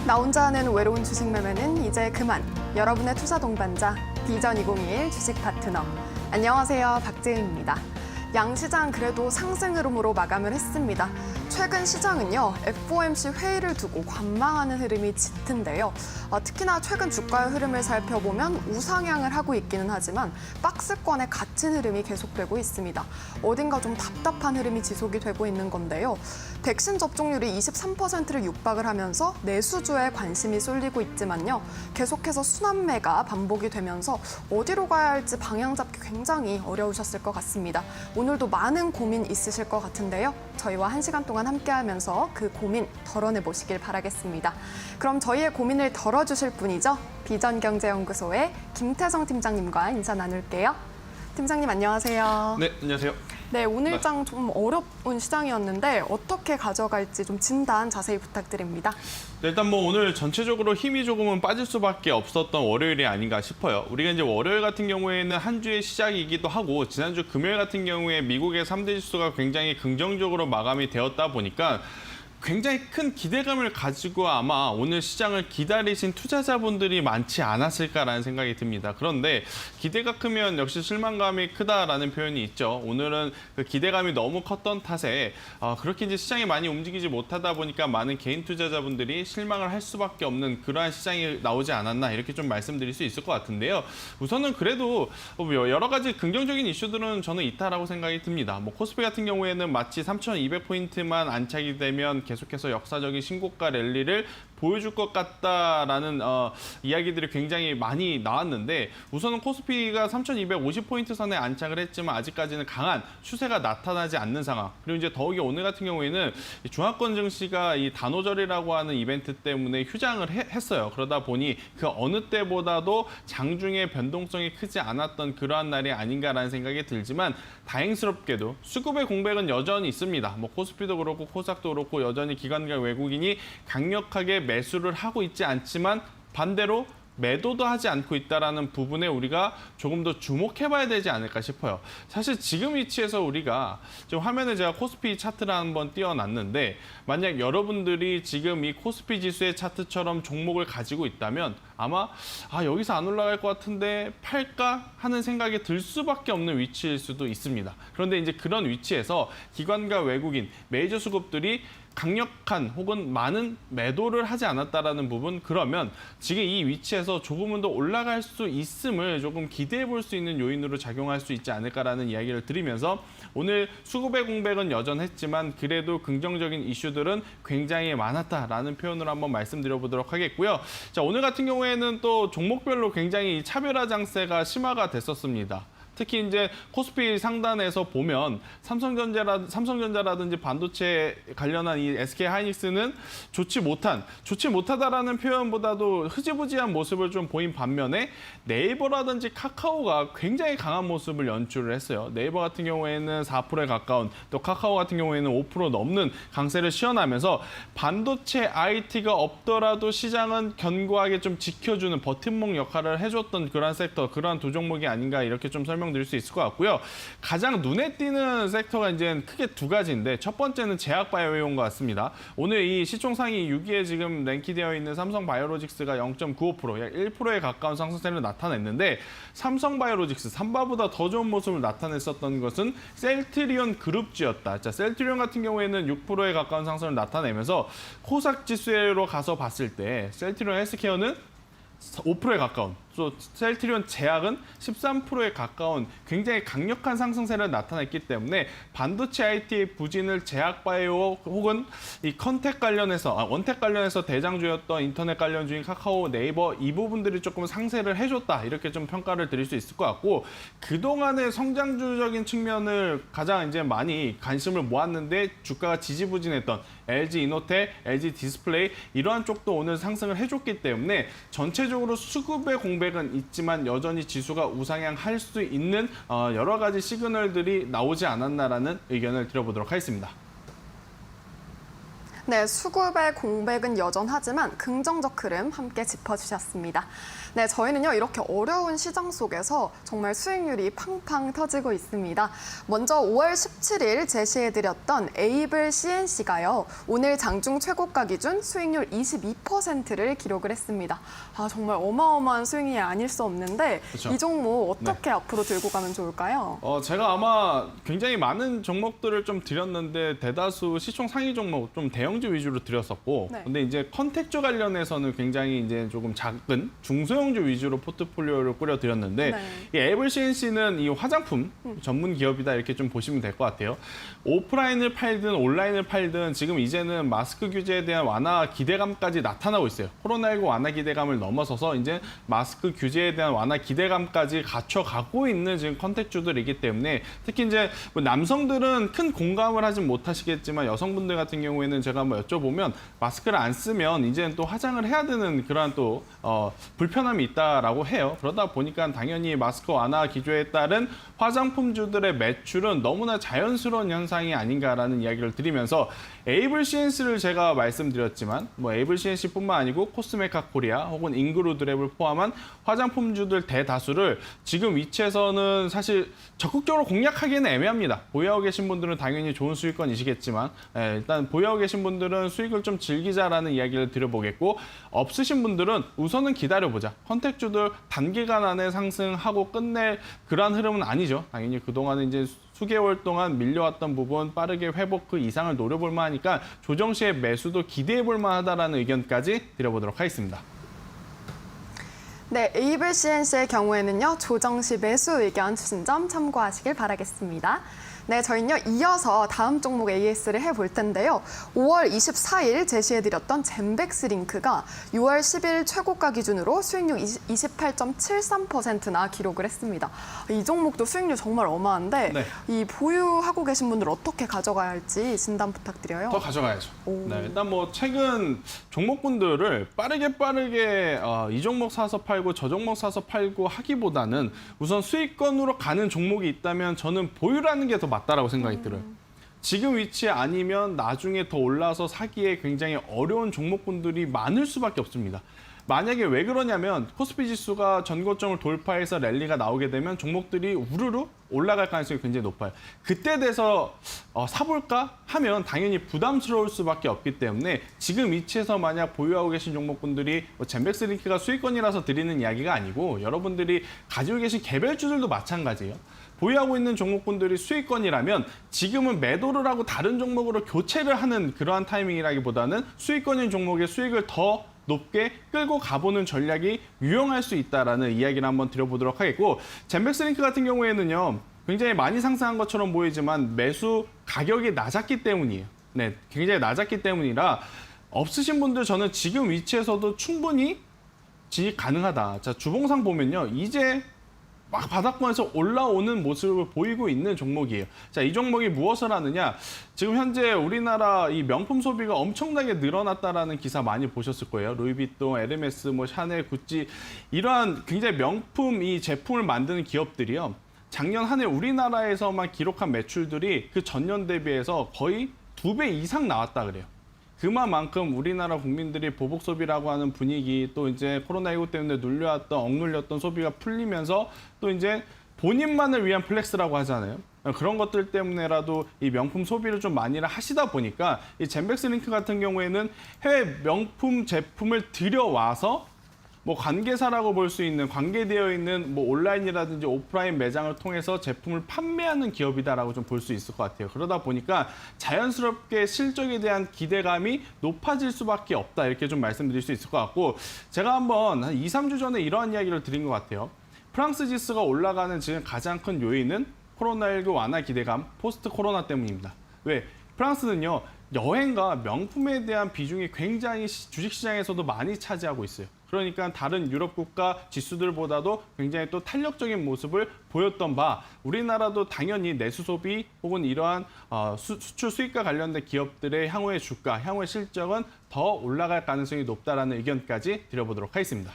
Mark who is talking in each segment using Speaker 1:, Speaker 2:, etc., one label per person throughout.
Speaker 1: 나 혼자 하는 외로운 주식 매매는 이제 그만. 여러분의 투자 동반자 비전 2021 주식 파트너. 안녕하세요, 박재은입니다. 양시장 그래도 상승 흐름으로 마감을 했습니다. 최근 시장은요, FOMC 회의를 두고 관망하는 흐름이 짙은데요. 특히나 최근 주가의 흐름을 살펴보면 우상향을 하고 있기는 하지만 박스권에 갇힌 흐름이 계속되고 있습니다. 어딘가 좀 답답한 흐름이 지속이 되고 있는 건데요. 백신 접종률이 23%를 육박을 하면서 내수주에 관심이 쏠리고 있지만요. 계속해서 순환매가 반복이 되면서 어디로 가야 할지 방향 잡기 굉장히 어려우셨을 것 같습니다. 오늘도 많은 고민 있으실 것 같은데요. 저희와 1시간 동안 함께하면서 그 고민 덜어내보시길 바라겠습니다. 그럼 저희의 고민을 덜어주실 분이죠. 비전경제연구소의 김태성 팀장님과 인사 나눌게요. 팀장님 안녕하세요.
Speaker 2: 네, 안녕하세요.
Speaker 1: 네, 오늘 장 좀 어려운 시장이었는데 어떻게 가져갈지 좀 진단 자세히 부탁드립니다.
Speaker 2: 네, 일단 오늘 전체적으로 힘이 조금은 빠질 수밖에 없었던 월요일이 아닌가 싶어요. 우리가 이제 월요일 같은 경우에는 한 주의 시작이기도 하고 지난주 금요일 같은 경우에 미국의 3대 지수가 굉장히 긍정적으로 마감이 되었다 보니까 굉장히 큰 기대감을 가지고 아마 오늘 시장을 기다리신 투자자분들이 많지 않았을까라는 생각이 듭니다. 그런데 기대가 크면 역시 실망감이 크다라는 표현이 있죠. 오늘은 그 기대감이 너무 컸던 탓에 그렇게 이제 시장이 많이 움직이지 못하다 보니까 많은 개인 투자자분들이 실망을 할 수밖에 없는 그러한 시장이 나오지 않았나 이렇게 좀 말씀드릴 수 있을 것 같은데요. 우선은 그래도 여러 가지 긍정적인 이슈들은 저는 있다라고 생각이 듭니다. 코스피 같은 경우에는 마치 3,200포인트만 안착이 되면 계속해서 역사적인 신고가 랠리를 보여줄 것 같다라는 이야기들이 굉장히 많이 나왔는데 우선은 코스피가 3,250포인트 선에 안착을 했지만 아직까지는 강한 추세가 나타나지 않는 상황. 그리고 이제 더욱이 오늘 같은 경우에는 중화권 증시가 이 단오절이라고 하는 이벤트 때문에 휴장을 했어요. 그러다 보니 그 어느 때보다도 장중에 변동성이 크지 않았던 그러한 날이 아닌가라는 생각이 들지만 다행스럽게도 수급의 공백은 여전히 있습니다. 코스피도 그렇고 코스닥도 그렇고 여전히 기관과 외국인이 강력하게 매수를 하고 있지 않지만 반대로 매도도 하지 않고 있다는 부분에 우리가 조금 더 주목해봐야 되지 않을까 싶어요. 사실 지금 위치에서 우리가 지금 화면에 제가 코스피 차트를 한번 띄워놨는데 만약 여러분들이 지금 이 코스피 지수의 차트처럼 종목을 가지고 있다면 아마 여기서 안 올라갈 것 같은데 팔까 하는 생각이 들 수밖에 없는 위치일 수도 있습니다. 그런데 이제 그런 위치에서 기관과 외국인, 메이저 수급들이 강력한 혹은 많은 매도를 하지 않았다라는 부분, 그러면 지금 이 위치에서 조금은 더 올라갈 수 있음을 조금 기대해 볼 수 있는 요인으로 작용할 수 있지 않을까라는 이야기를 드리면서 오늘 수급의 공백은 여전했지만 그래도 긍정적인 이슈들은 굉장히 많았다라는 표현으로 한번 말씀드려 보도록 하겠고요. 자, 오늘 같은 경우에는 또 종목별로 굉장히 차별화 장세가 심화가 됐었습니다. 특히 이제 코스피 상단에서 보면 삼성전자라든지 반도체 관련한 이 SK 하이닉스는 좋지 못하다라는 표현보다도 흐지부지한 모습을 좀 보인 반면에 네이버라든지 카카오가 굉장히 강한 모습을 연출을 했어요. 네이버 같은 경우에는 4%에 가까운, 또 카카오 같은 경우에는 5% 넘는 강세를 시현하면서 반도체 IT가 없더라도 시장은 견고하게 좀 지켜주는 버팀목 역할을 해줬던 그러한 섹터, 그러한 두 종목이 아닌가 이렇게 좀 설명드릴 수 있을 것 같고요. 가장 눈에 띄는 섹터가 이제 크게 두 가지인데 첫 번째는 제약바이오인 것 같습니다. 오늘 이 시총 상위 6위에 지금 랭크되어 있는 삼성바이오로직스가 0.95%, 약 1%에 가까운 상승세를 나타냈는데 삼성바이오로직스, 삼바보다 더 좋은 모습을 나타냈었던 것은 셀트리온 그룹주였다. 자, 셀트리온 같은 경우에는 6%에 가까운 상승을 나타내면서 코스닥 지수로 가서 봤을 때 셀트리온 헬스케어는 5%에 가까운, 또 셀트리온 제약은 13%에 가까운 굉장히 강력한 상승세를 나타냈기 때문에 반도체 IT의 부진을 제약바이오 혹은 이 원텍 관련해서 대장주였던 인터넷 관련주인 카카오, 네이버 이 부분들이 조금 상세를 해줬다 이렇게 좀 평가를 드릴 수 있을 것 같고, 그동안의 성장주적인 측면을 가장 이제 많이 관심을 모았는데 주가가 지지부진했던 LG 이노텍, LG 디스플레이 이러한 쪽도 오늘 상승을 해줬기 때문에 전체적으로 수급의 공백은 있지만 여전히 지수가 우상향할 수 있는 여러 가지 시그널들이 나오지 않았나라는 의견을 드려보도록 하겠습니다.
Speaker 1: 네, 수급의 공백은 여전하지만 긍정적 흐름 함께 짚어주셨습니다. 네, 저희는요, 이렇게 어려운 시장 속에서 정말 수익률이 팡팡 터지고 있습니다. 먼저 5월 17일 제시해드렸던 에이블 CNC가요, 오늘 장중 최고가 기준 수익률 22%를 기록을 했습니다. 아, 정말 어마어마한 수익이 아닐 수 없는데
Speaker 2: 그렇죠.
Speaker 1: 이 종목 어떻게 앞으로 들고 가면 좋을까요?
Speaker 2: 제가 아마 굉장히 많은 종목들을 좀 드렸는데 대다수 시총 상위 종목 좀 대형주 위주로 드렸었고,
Speaker 1: 네.
Speaker 2: 근데 이제 컨택주 관련해서는 굉장히 이제 조금 작은 중소형주 위주로 포트폴리오를 꾸려 드렸는데,
Speaker 1: 네.
Speaker 2: 이 애블 CNC는 이 화장품 전문 기업이다 이렇게 좀 보시면 될 것 같아요. 오프라인을 팔든 온라인을 팔든 지금 이제는 마스크 규제에 대한 완화 기대감까지 나타나고 있어요. 코로나19 완화 기대감을 넘어서서 이제 마스크 규제에 대한 완화 기대감까지 갖춰가고 있는 지금 컨택주들이기 때문에, 특히 이제 뭐 남성들은 큰 공감을 하진 못하시겠지만 여성분들 같은 경우에는 제가 한번 여쭤보면 마스크를 안 쓰면 이제는 또 화장을 해야 되는 그러한 또 불편함이 있다라고 해요. 그러다 보니까 당연히 마스크 완화 기조에 따른 화장품주들의 매출은 너무나 자연스러운 현상이 아닌가라는 이야기를 드리면서, 에이블 CNC를 제가 말씀드렸지만 뭐 에이블 CNC뿐만 아니고 코스메카 코리아 혹은 인그루드랩을 포함한 화장품주들 대다수를 지금 위치에서는 사실 적극적으로 공략하기는 애매합니다. 보유하고 계신 분들은 당연히 좋은 수익권이시겠지만, 일단 보유하고 계신 분들은 수익을 좀 즐기자라는 이야기를 드려보겠고, 없으신 분들은 우선은 기다려보자. 컨택주들 단기간 안에 상승하고 끝낼 그러한 흐름은 아니죠. 당연히 그동안은 이제 수개월 동안 밀려왔던 부분 빠르게 회복 그 이상을 노려볼 만하니까 조정 시에 매수도 기대해볼 만하다라는 의견까지 드려보도록 하겠습니다.
Speaker 1: 네, 에이블 CNC의 경우에는요, 조정 시 매수 의견 주신 점 참고하시길 바라겠습니다. 네, 저희는요, 이어서 다음 종목 AS를 해볼 텐데요. 5월 24일 제시해드렸던 젠백스링크가 6월 10일 최고가 기준으로 수익률 28.73%나 기록을 했습니다. 이 종목도 수익률 정말 어마한데,
Speaker 2: 네.
Speaker 1: 이 보유하고 계신 분들 어떻게 가져가야 할지 진단 부탁드려요.
Speaker 2: 더 가져가야죠.
Speaker 1: 오.
Speaker 2: 네, 일단 뭐 최근 종목군들을 빠르게 이 종목 사서 팔고 저 종목 사서 팔고 하기보다는 우선 수익권으로 가는 종목이 있다면 저는 보유라는 게 더 맞다라고 생각이 들어요. 지금 위치 아니면 나중에 더 올라서 사기에 굉장히 어려운 종목군들이 많을 수밖에 없습니다. 만약에 왜 그러냐면 코스피 지수가 전고점을 돌파해서 랠리가 나오게 되면 종목들이 우르르 올라갈 가능성이 굉장히 높아요. 그때 돼서 사볼까 하면 당연히 부담스러울 수밖에 없기 때문에 지금 위치에서 만약 보유하고 계신 종목분들이 젠백스링크가 수익권이라서 드리는 이야기가 아니고, 여러분들이 가지고 계신 개별주들도 마찬가지예요. 보유하고 있는 종목분들이 수익권이라면 지금은 매도를 하고 다른 종목으로 교체를 하는 그러한 타이밍이라기보다는 수익권인 종목의 수익을 더 높게 끌고 가보는 전략이 유용할 수 있다라는 이야기를 한번 드려보도록 하겠고, 젠백스링크 같은 경우에는요, 굉장히 많이 상승한 것처럼 보이지만 매수 가격이 낮았기 때문이에요. 네, 굉장히 낮았기 때문이라 없으신 분들 저는 지금 위치에서도 충분히 진입 가능하다. 자, 주봉상 보면요, 이제 막 바닥권에서 올라오는 모습을 보이고 있는 종목이에요. 자, 이 종목이 무엇을 하느냐? 지금 현재 우리나라 이 명품 소비가 엄청나게 늘어났다라는 기사 많이 보셨을 거예요. 루이비통, 에르메스, 뭐 샤넬, 구찌 이러한 굉장히 명품 이 제품을 만드는 기업들이요. 작년 한 해 우리나라에서만 기록한 매출들이 그 전년 대비해서 거의 2배 이상 나왔다 그래요. 그만큼 우리나라 국민들이 보복 소비라고 하는 분위기, 또 이제 코로나19 때문에 억눌렸던 소비가 풀리면서 또 이제 본인만을 위한 플렉스라고 하잖아요. 그런 것들 때문에라도 이 명품 소비를 좀 많이 하시다 보니까 이 젠백스링크 같은 경우에는 해외 명품 제품을 들여와서 뭐 관계사라고 볼 수 있는, 관계되어 있는 뭐 온라인이라든지 오프라인 매장을 통해서 제품을 판매하는 기업이다라고 좀 볼 수 있을 것 같아요. 그러다 보니까 자연스럽게 실적에 대한 기대감이 높아질 수밖에 없다, 이렇게 좀 말씀드릴 수 있을 것 같고, 제가 한번 한 2, 3주 전에 이러한 이야기를 드린 것 같아요. 프랑스 지수가 올라가는 지금 가장 큰 요인은 코로나19 완화 기대감, 포스트 코로나 때문입니다. 왜? 프랑스는요, 여행과 명품에 대한 비중이 굉장히 주식시장에서도 많이 차지하고 있어요. 그러니까 다른 유럽 국가 지수들보다도 굉장히 또 탄력적인 모습을 보였던 바, 우리나라도 당연히 내수 소비 혹은 이러한 수출 수익과 관련된 기업들의 향후의 주가, 향후의 실적은 더 올라갈 가능성이 높다라는 의견까지 드려보도록 하겠습니다.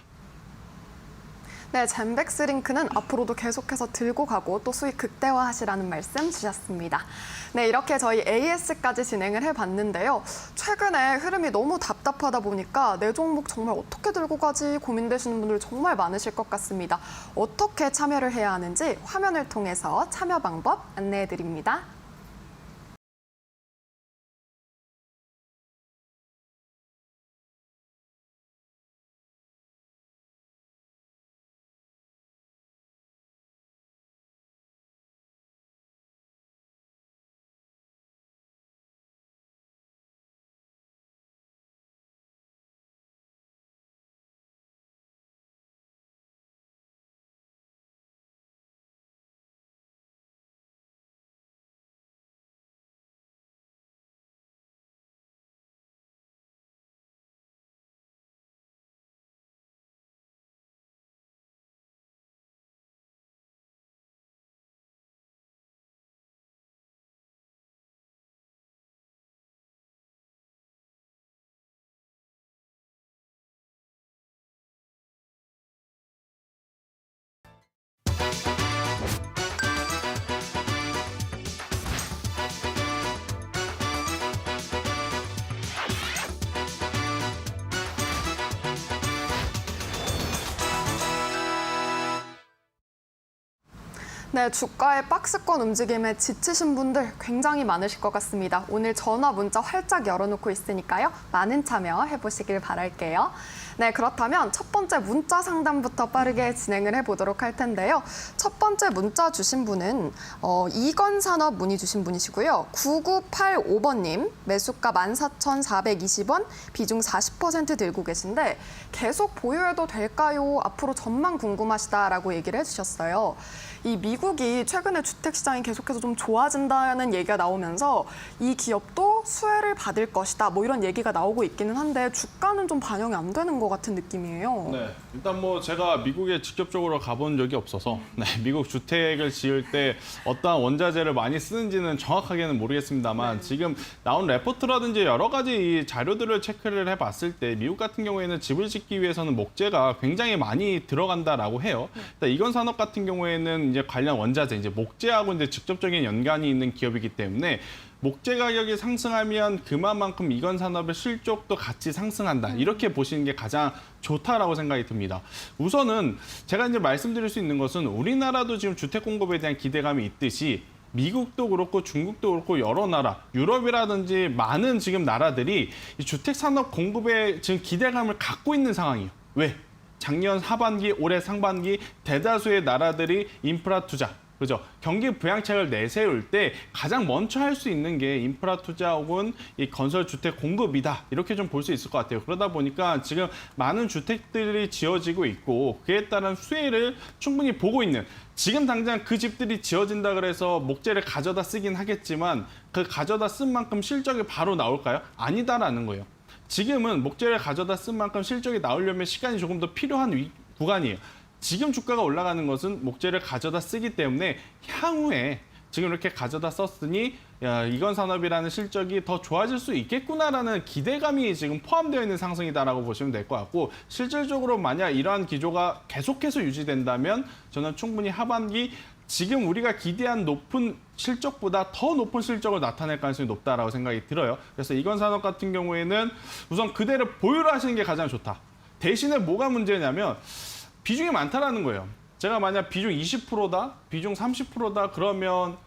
Speaker 1: 네, 젠백스링크는 앞으로도 계속해서 들고 가고 또 수익 극대화하시라는 말씀 주셨습니다. 네, 이렇게 저희 AS까지 진행을 해봤는데요. 최근에 흐름이 너무 답답하다 보니까 내 종목 정말 어떻게 들고 가지 고민되시는 분들 정말 많으실 것 같습니다. 어떻게 참여를 해야 하는지 화면을 통해서 참여 방법 안내해드립니다. 네, 주가의 박스권 움직임에 지치신 분들 굉장히 많으실 것 같습니다. 오늘 전화 문자 활짝 열어놓고 있으니까요. 많은 참여 해보시길 바랄게요. 네, 그렇다면 첫 번째 문자 상담부터 빠르게 진행을 해보도록 할 텐데요. 첫 번째 문자 주신 분은 이건산업 문의 주신 분이시고요. 9985번님, 매수가 14,420원, 비중 40% 들고 계신데 계속 보유해도 될까요? 앞으로 전망 궁금하시다라고 얘기를 해주셨어요. 이 미국이 최근에 주택시장이 계속해서 좀 좋아진다는 얘기가 나오면서 이 기업도 수혜를 받을 것이다. 뭐 이런 얘기가 나오고 있기는 한데 주가는 좀 반영이 안 되는 것 같은 느낌이에요.
Speaker 2: 네, 일단 뭐 제가 미국에 직접적으로 가본 적이 없어서 미국 주택을 지을 때 어떠한 원자재를 많이 쓰는지는 정확하게는 모르겠습니다만 지금 나온 레포트라든지 여러 가지 이 자료들을 체크를 해봤을 때 미국 같은 경우에는 집을 짓기 위해서는 목재가 굉장히 많이 들어간다라고 해요. 일단 이건 산업 같은 경우에는 이제 관련 원자재, 이제 목재하고 이제 직접적인 연관이 있는 기업이기 때문에 목재 가격이 상승하면 그만큼 이건 산업의 실적도 같이 상승한다. 이렇게 보시는 게 가장 좋다라고 생각이 듭니다. 우선은 제가 이제 말씀드릴 수 있는 것은 우리나라도 지금 주택 공급에 대한 기대감이 있듯이 미국도 그렇고 중국도 그렇고 여러 나라, 유럽이라든지 많은 지금 나라들이 이 주택 산업 공급에 지금 기대감을 갖고 있는 상황이에요. 왜? 작년 하반기, 올해 상반기 대다수의 나라들이 인프라 투자, 그죠? 경기 부양책을 내세울 때 가장 먼저 할 수 있는 게 인프라 투자 혹은 이 건설 주택 공급이다. 이렇게 좀 볼 수 있을 것 같아요. 그러다 보니까 지금 많은 주택들이 지어지고 있고 그에 따른 수혜를 충분히 보고 있는, 지금 당장 그 집들이 지어진다 그래서 목재를 가져다 쓰긴 하겠지만 그 가져다 쓴 만큼 실적이 바로 나올까요? 아니다라는 거예요. 지금은 목재를 가져다 쓴 만큼 실적이 나오려면 시간이 조금 더 필요한 구간이에요. 지금 주가가 올라가는 것은 목재를 가져다 쓰기 때문에 향후에 지금 이렇게 가져다 썼으니 이건 산업이라는 실적이 더 좋아질 수 있겠구나라는 기대감이 지금 포함되어 있는 상승이다라고 보시면 될 것 같고, 실질적으로 만약 이러한 기조가 계속해서 유지된다면 저는 충분히 하반기 지금 우리가 기대한 높은 실적보다 더 높은 실적을 나타낼 가능성이 높다라고 생각이 들어요. 그래서 이건 산업 같은 경우에는 우선 그대로 보유를 하시는 게 가장 좋다. 대신에 뭐가 문제냐면 비중이 많다라는 거예요. 제가 만약 비중 20%다, 비중 30%다 그러면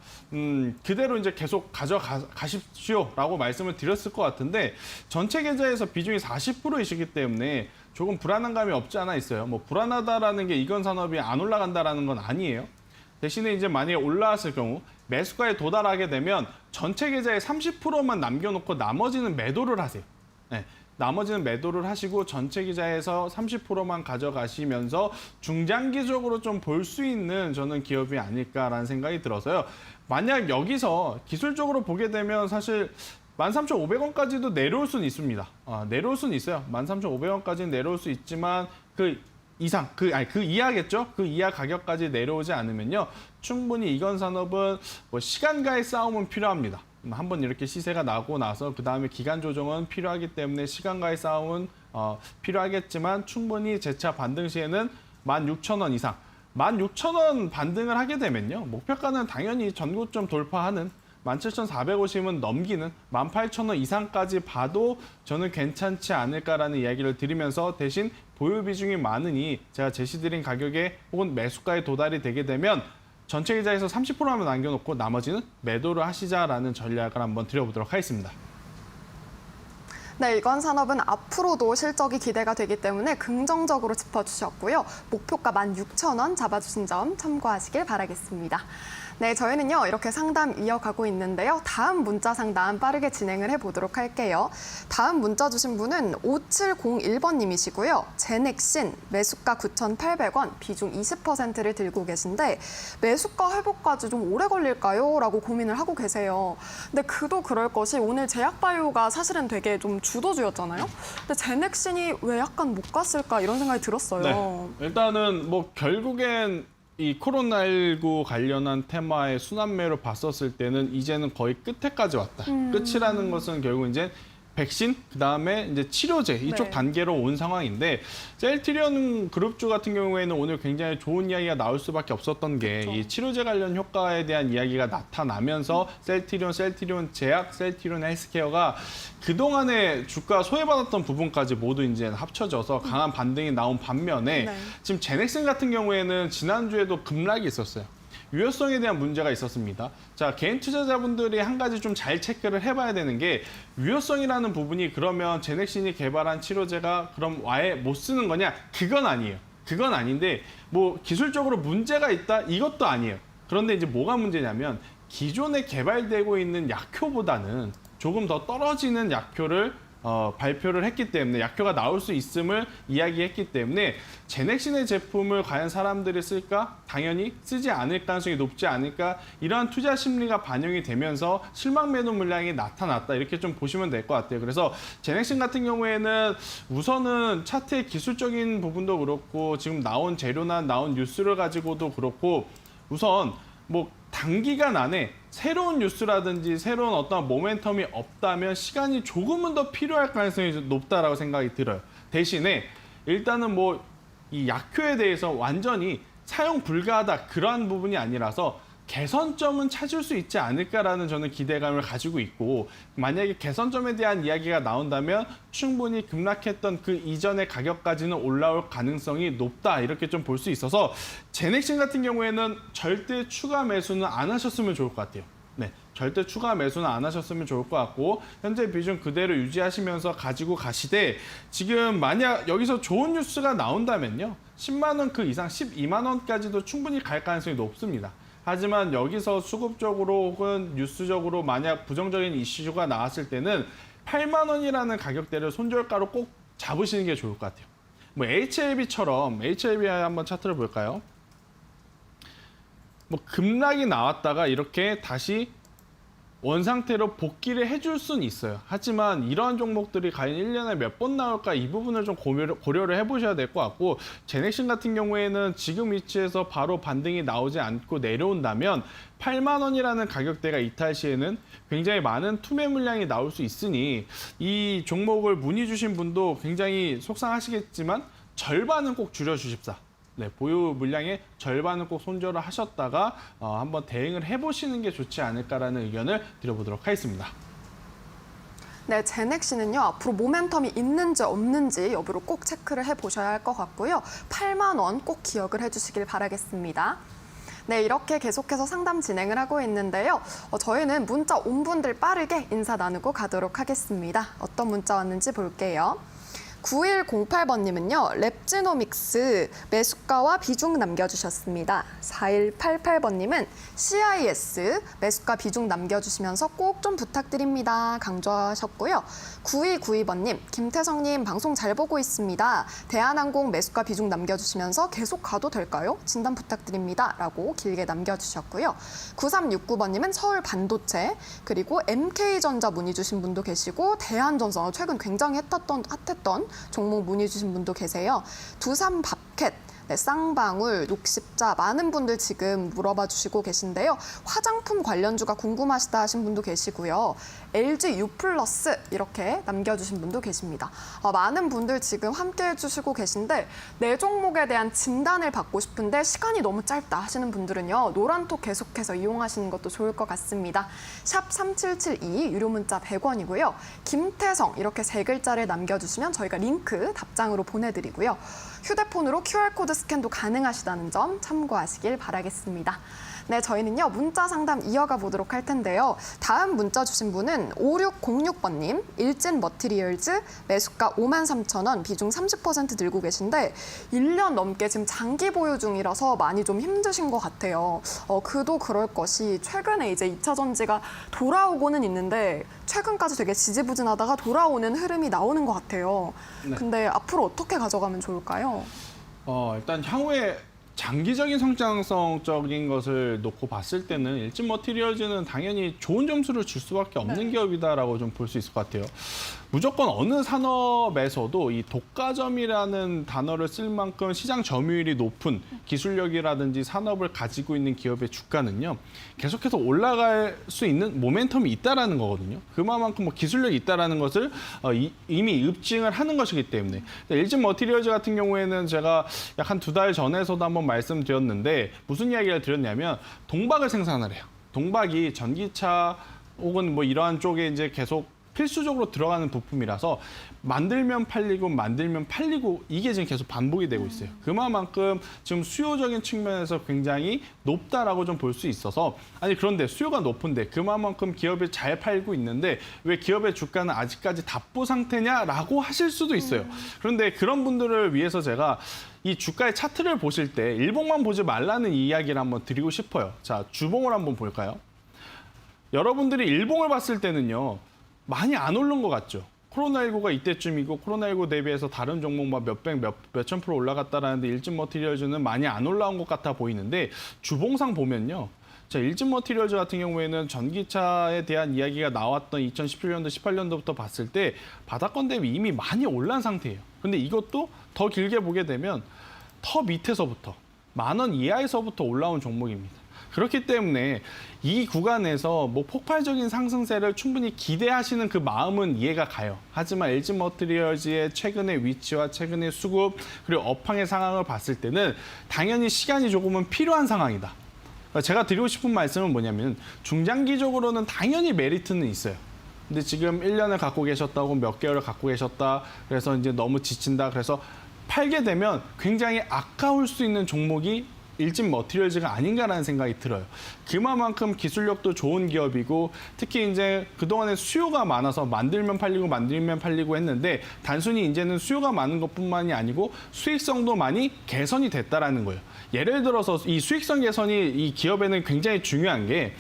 Speaker 2: 그대로 이제 계속 가져가십시오라고 말씀을 드렸을 것 같은데 전체 계좌에서 비중이 40%이시기 때문에 조금 불안한 감이 없지 않아 있어요. 뭐 불안하다라는 게 이건 산업이 안 올라간다라는 건 아니에요. 대신에 이제 만약에 올라왔을 경우 매수가에 도달하게 되면 전체 계좌의 30%만 남겨놓고 나머지는 매도를 하세요. 네. 나머지는 매도를 하시고 전체 계좌에서 30%만 가져가시면서 중장기적으로 좀 볼 수 있는 저는 기업이 아닐까라는 생각이 들어서요. 만약 여기서 기술적으로 보게 되면 사실 13,500원까지도 내려올 수는 있습니다. 내려올 수는 있어요. 13,500원까지는 내려올 수 있지만 그 이하겠죠? 그 이하 가격까지 내려오지 않으면요. 충분히 이건 산업은 뭐 시간과의 싸움은 필요합니다. 한번 이렇게 시세가 나고 나서 그 다음에 기간 조정은 필요하기 때문에 시간과의 싸움은 필요하겠지만 충분히 재차 반등 시에는 16,000원 이상. 16,000원 반등을 하게 되면요. 목표가는 당연히 전고점 돌파하는 17,450은 넘기는 18,000원 이상까지 봐도 저는 괜찮지 않을까라는 이야기를 드리면서 대신 보유 비중이 많으니 제가 제시드린 가격에 혹은 매수가에 도달이 되게 되면 전체 계좌에서 30%만 남겨놓고 나머지는 매도를 하시자라는 전략을 한번 드려보도록 하겠습니다.
Speaker 1: 네, 일건 산업은 앞으로도 실적이 기대가 되기 때문에 긍정적으로 짚어주셨고요. 목표가 16,000원 잡아주신 점 참고하시길 바라겠습니다. 네, 저희는요 이렇게 상담 이어가고 있는데요. 다음 문자 상담 빠르게 진행을 해보도록 할게요. 다음 문자 주신 분은 5701번님이시고요. 제넥신 매수가 9,800원, 비중 20%를 들고 계신데 매수가 회복까지 좀 오래 걸릴까요? 라고 고민을 하고 계세요. 근데 그도 그럴 것이 오늘 제약바이오가 사실은 되게 좀 주도주였잖아요. 근데 제넥신이 왜 약간 못 갔을까 이런 생각이 들었어요.
Speaker 2: 네, 일단은 뭐 결국엔 이 코로나19 관련한 테마의 순환매로 봤었을 때는 이제는 거의 끝에까지 왔다. 끝이라는 것은 결국 이제 백신, 그다음에 이제 치료제 이쪽
Speaker 1: 네.
Speaker 2: 단계로 온 상황인데 셀트리온 그룹주 같은 경우에는 오늘 굉장히 좋은 이야기가 나올 수밖에 없었던 게 이 치료제 관련 효과에 대한 이야기가 나타나면서 셀트리온 제약, 셀트리온 헬스케어가 그동안에 주가 소외받았던 부분까지 모두 이제 합쳐져서 강한 반등이 나온 반면에
Speaker 1: 네.
Speaker 2: 지금 제넥슨 같은 경우에는 지난주에도 급락이 있었어요. 유효성에 대한 문제가 있었습니다. 자, 개인 투자자분들이 한 가지 좀 잘 체크를 해봐야 되는 게 유효성이라는 부분이 그러면 제넥신이 개발한 치료제가 그럼 아예 못 쓰는 거냐? 그건 아니에요. 그건 아닌데 뭐 기술적으로 문제가 있다? 이것도 아니에요. 그런데 이제 뭐가 문제냐면 기존에 개발되고 있는 약효보다는 조금 더 떨어지는 약효를 발표를 했기 때문에 약효가 나올 수 있음을 이야기했기 때문에 제넥신의 제품을 과연 사람들이 쓸까? 당연히 쓰지 않을 가능성이 높지 않을까? 이러한 투자 심리가 반영이 되면서 실망 매도 물량이 나타났다. 이렇게 좀 보시면 될 것 같아요. 그래서 제넥신 같은 경우에는 우선은 차트의 기술적인 부분도 그렇고 지금 나온 재료나 나온 뉴스를 가지고도 그렇고 우선 뭐 단기간 안에 새로운 뉴스라든지 새로운 어떤 모멘텀이 없다면 시간이 조금은 더 필요할 가능성이 높다라고 생각이 들어요. 대신에 일단은 뭐 이 약효에 대해서 완전히 사용 불가하다 그러한 부분이 아니라서 개선점은 찾을 수 있지 않을까라는 저는 기대감을 가지고 있고 만약에 개선점에 대한 이야기가 나온다면 충분히 급락했던 그 이전의 가격까지는 올라올 가능성이 높다 이렇게 좀 볼 수 있어서 제넥신 같은 경우에는 절대 추가 매수는 안 하셨으면 좋을 것 같아요. 네, 절대 추가 매수는 안 하셨으면 좋을 것 같고 현재 비중 그대로 유지하시면서 가지고 가시되 지금 만약 여기서 좋은 뉴스가 나온다면요 10만 원 그 이상 12만 원까지도 충분히 갈 가능성이 높습니다. 하지만 여기서 수급적으로 혹은 뉴스적으로 만약 부정적인 이슈가 나왔을 때는 8만 원이라는 가격대를 손절가로 꼭 잡으시는 게 좋을 것 같아요. 뭐 HLB처럼 HLB 한번 차트를 볼까요? 뭐 급락이 나왔다가 이렇게 다시 원상태로 복귀를 해줄 수는 있어요. 하지만 이러한 종목들이 과연 1년에 몇 번 나올까 이 부분을 좀 고려를 해보셔야 될 것 같고 제넥신 같은 경우에는 지금 위치에서 바로 반등이 나오지 않고 내려온다면 8만 원이라는 가격대가 이탈 시에는 굉장히 많은 투매 물량이 나올 수 있으니 이 종목을 문의 주신 분도 굉장히 속상하시겠지만 절반은 꼭 줄여주십사. 네, 보유 물량의 절반은 꼭 손절을 하셨다가 한번 대응을 해보시는 게 좋지 않을까라는 의견을 드려보도록 하겠습니다.
Speaker 1: 네, 제넥신은요 앞으로 모멘텀이 있는지 없는지 여부를 꼭 체크를 해보셔야 할 것 같고요. 8만 원 꼭 기억을 해주시길 바라겠습니다. 네, 이렇게 계속해서 상담 진행을 하고 있는데요. 저희는 문자 온 분들 빠르게 인사 나누고 가도록 하겠습니다. 어떤 문자 왔는지 볼게요. 9108번님은요. 랩지노믹스 매수가와 비중 남겨주셨습니다. 4188번님은 CIS 매수가 비중 남겨주시면서 꼭 좀 부탁드립니다. 강조하셨고요. 9292번님, 김태성님 방송 잘 보고 있습니다. 대한항공 매수가 비중 남겨주시면서 계속 가도 될까요? 진단 부탁드립니다. 라고 길게 남겨주셨고요. 9369번님은 서울 반도체, 그리고 MK전자 문의 주신 분도 계시고 대한전자 최근 굉장히 핫했던 종목 문의 주신 분도 계세요. 두삼밥캣, 네, 쌍방울, 녹십자 많은 분들 지금 물어봐 주시고 계신데요. 화장품 관련주가 궁금하시다 하신 분도 계시고요. LG U+ 이렇게 남겨주신 분도 계십니다. 많은 분들 지금 함께 해주시고 계신데 네 종목에 대한 진단을 받고 싶은데 시간이 너무 짧다 하시는 분들은요. 노란톡 계속해서 이용하시는 것도 좋을 것 같습니다. 샵 3772 유료 문자 100원이고요. 김태성 이렇게 세 글자를 남겨주시면 저희가 링크 답장으로 보내드리고요. 휴대폰으로 QR코드 스캔도 가능하시다는 점 참고하시길 바라겠습니다. 네, 저희는요 문자 상담 이어가 보도록 할 텐데요. 다음 문자 주신 분은 5606번님, 일진 머티리얼즈 매수가 53,000원, 비중 30% 들고 계신데 1년 넘게 지금 장기 보유 중이라서 많이 좀 힘드신 것 같아요. 그도 그럴 것이 최근에 이제 2차 전지가 돌아오고는 있는데 최근까지 되게 지지부진하다가 돌아오는 흐름이 나오는 것 같아요.
Speaker 2: 네.
Speaker 1: 근데 앞으로 어떻게 가져가면 좋을까요?
Speaker 2: 일단 향후에 장기적인 성장성적인 것을 놓고 봤을 때는 일진 머티리얼즈는 당연히 좋은 점수를 줄 수밖에 없는 기업이다라고 좀 볼 수 있을 것 같아요. 무조건 어느 산업에서도 이 독과점이라는 단어를 쓸 만큼 시장 점유율이 높은 기술력이라든지 산업을 가지고 있는 기업의 주가는요. 계속해서 올라갈 수 있는 모멘텀이 있다라는 거거든요. 그만큼 뭐 기술력이 있다라는 것을 이미 입증을 하는 것이기 때문에 일진 머티리얼즈 같은 경우에는 제가 약 한 2달 전에서도 한번 말씀드렸는데 무슨 이야기를 드렸냐면 동박을 생산을 해요. 동박이 전기차 혹은 뭐 이러한 쪽에 이제 계속 필수적으로 들어가는 부품이라서 만들면 팔리고 이게 지금 계속 반복이 되고 있어요. 그만큼 지금 수요적인 측면에서 굉장히 높다라고 좀 볼 수 있어서 아니 그런데 수요가 높은데 그만큼 기업이 잘 팔고 있는데 왜 기업의 주가는 아직까지 답보 상태냐라고 하실 수도 있어요. 그런데 그런 분들을 위해서 제가 이 주가의 차트를 보실 때 일봉만 보지 말라는 이야기를 한번 드리고 싶어요. 자, 주봉을 한번 볼까요? 여러분들이 일봉을 봤을 때는요. 많이 안 오른 것 같죠. 코로나19가 이때쯤이고 코로나19 대비해서 다른 종목 몇천 프로 올라갔다라는데 일진 머티리얼즈는 많이 안 올라온 것 같아 보이는데 주봉상 보면요. 자, 일진 머티리얼즈 같은 경우에는 전기차에 대한 이야기가 나왔던 2017년도, 18년도부터 봤을 때 바닥권 대비 이미 많이 올란 상태예요. 근데 이것도 더 길게 보게 되면 더 밑에서부터 10,000원 이하에서부터 올라온 종목입니다. 그렇기 때문에 이 구간에서 뭐 폭발적인 상승세를 충분히 기대하시는 그 마음은 이해가 가요. 하지만 LG 머티리얼즈의 최근의 위치와 최근의 수급 그리고 업황의 상황을 봤을 때는 당연히 시간이 조금은 필요한 상황이다. 제가 드리고 싶은 말씀은 뭐냐면 중장기적으로는 당연히 메리트는 있어요. 근데 지금 1년을 갖고 계셨다고 몇 개월을 갖고 계셨다. 그래서 이제 너무 지친다. 그래서 팔게 되면 굉장히 아까울 수 있는 종목이 일진 머티리얼즈가 아닌가라는 생각이 들어요. 그만큼 기술력도 좋은 기업이고 특히 이제 그동안에 수요가 많아서 만들면 팔리고 했는데 단순히 이제는 수요가 많은 것뿐만이 아니고 수익성도 많이 개선이 됐다라는 거예요. 예를 들어서 이 수익성 개선이 이 기업에는 굉장히 중요한 게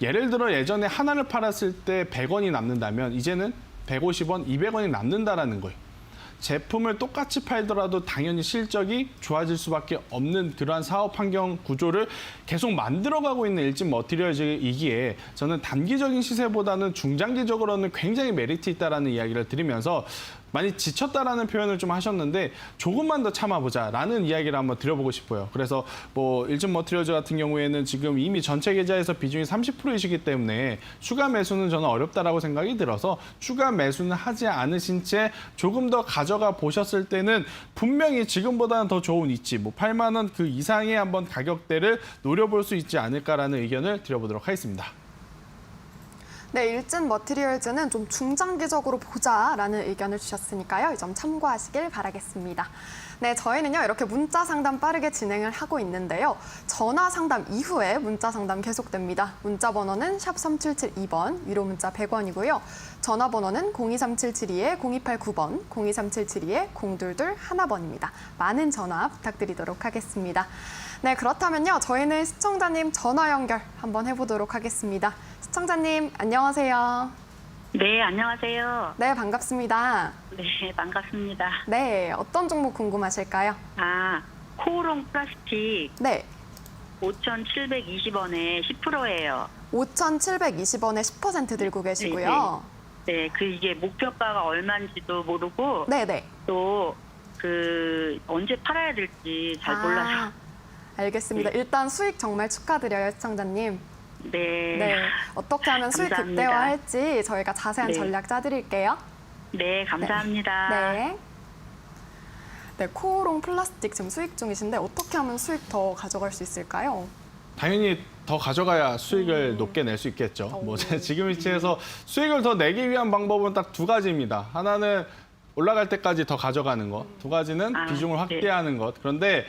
Speaker 2: 예를 들어 예전에 하나를 팔았을 때 100원이 남는다면 이제는 150원, 200원이 남는다라는 거예요. 제품을 똑같이 팔더라도 당연히 실적이 좋아질 수밖에 없는 그러한 사업 환경 구조를 계속 만들어가고 있는 일진 머티리얼즈이기에 저는 단기적인 시세보다는 중장기적으로는 굉장히 메리트 있다라는 이야기를 드리면서 많이 지쳤다라는 표현을 좀 하셨는데 조금만 더 참아보자라는 이야기를 한번 드려보고 싶어요. 그래서 뭐 일진 머티리얼즈 같은 경우에는 지금 이미 전체 계좌에서 비중이 30%이시기 때문에 추가 매수는 저는 어렵다라고 생각이 들어서 추가 매수는 하지 않으신 채 조금 더 가져가 보셨을 때는 분명히 지금보다는 더 좋은 위치, 뭐 8만 원 그 이상의 한번 가격대를 노려볼 수 있지 않을까라는 의견을 드려보도록 하겠습니다.
Speaker 1: 네, 일진 머티리얼즈는 좀 중장기적으로 보자라는 의견을 주셨으니까요. 이 점 참고하시길 바라겠습니다. 네, 저희는요 이렇게 문자 상담 빠르게 진행을 하고 있는데요. 전화 상담 이후에 문자 상담 계속됩니다. 문자 번호는 샵 3772번, 유료 문자 100원이고요. 전화 번호는 023772-0289번, 023772-0221번입니다. 많은 전화 부탁드리도록 하겠습니다. 네, 그렇다면요. 저희는 시청자님 전화 연결 한번 해보도록 하겠습니다. 시청자님, 안녕하세요.
Speaker 3: 네, 안녕하세요.
Speaker 1: 네, 반갑습니다.
Speaker 3: 네, 반갑습니다.
Speaker 1: 네, 어떤 종목 궁금하실까요?
Speaker 3: 코오롱 플라스틱
Speaker 1: 네,
Speaker 3: 5,720원에 10%예요.
Speaker 1: 5,720원에 10% 들고 계시고요.
Speaker 3: 네, 이게 목표가가 얼마인지도 모르고
Speaker 1: 네, 네.
Speaker 3: 또 언제 팔아야 될지 잘 몰라서.
Speaker 1: 알겠습니다. 일단 수익 정말 축하드려요, 시청자님.
Speaker 3: 네.
Speaker 1: 네, 어떻게 하면 수익
Speaker 3: 감사합니다.
Speaker 1: 극대화할지 저희가 자세한
Speaker 3: 네.
Speaker 1: 전략 짜드릴게요.
Speaker 3: 네, 감사합니다.
Speaker 1: 네. 네, 코오롱 플라스틱 지금 수익 중이신데 어떻게 하면 수익 더 가져갈 수 있을까요?
Speaker 2: 당연히 더 가져가야 수익을 높게 낼 수 있겠죠. 뭐 지금 위치에서 수익을 더 내기 위한 방법은 딱 두 가지입니다. 하나는 올라갈 때까지 더 가져가는 것, 두 가지는
Speaker 3: 아,
Speaker 2: 비중을
Speaker 3: 네.
Speaker 2: 확대하는 것. 그런데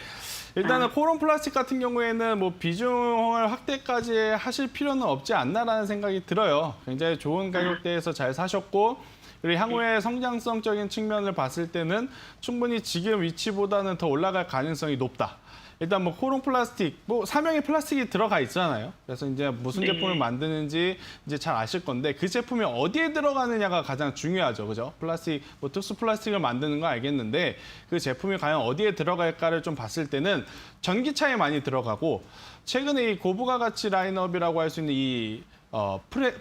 Speaker 2: 일단은 코오롱 플라스틱 같은 경우에는 뭐 비중을 확대까지 하실 필요는 없지 않나라는 생각이 들어요. 굉장히 좋은 가격대에서 잘 사셨고, 그리고 향후의 성장성적인 측면을 봤을 때는 충분히 지금 위치보다는 더 올라갈 가능성이 높다. 일단 뭐 코오롱 플라스틱, 뭐 사명에 플라스틱이 들어가 있잖아요. 그래서 이제 무슨
Speaker 3: 네.
Speaker 2: 제품을 만드는지 이제 잘 아실 건데 그 제품이 어디에 들어가느냐가 가장 중요하죠, 그죠? 플라스틱, 뭐 특수 플라스틱을 만드는 거 알겠는데 그 제품이 과연 어디에 들어갈까를 좀 봤을 때는 전기차에 많이 들어가고 최근에 이 고부가 가치 라인업이라고 할 수 있는 이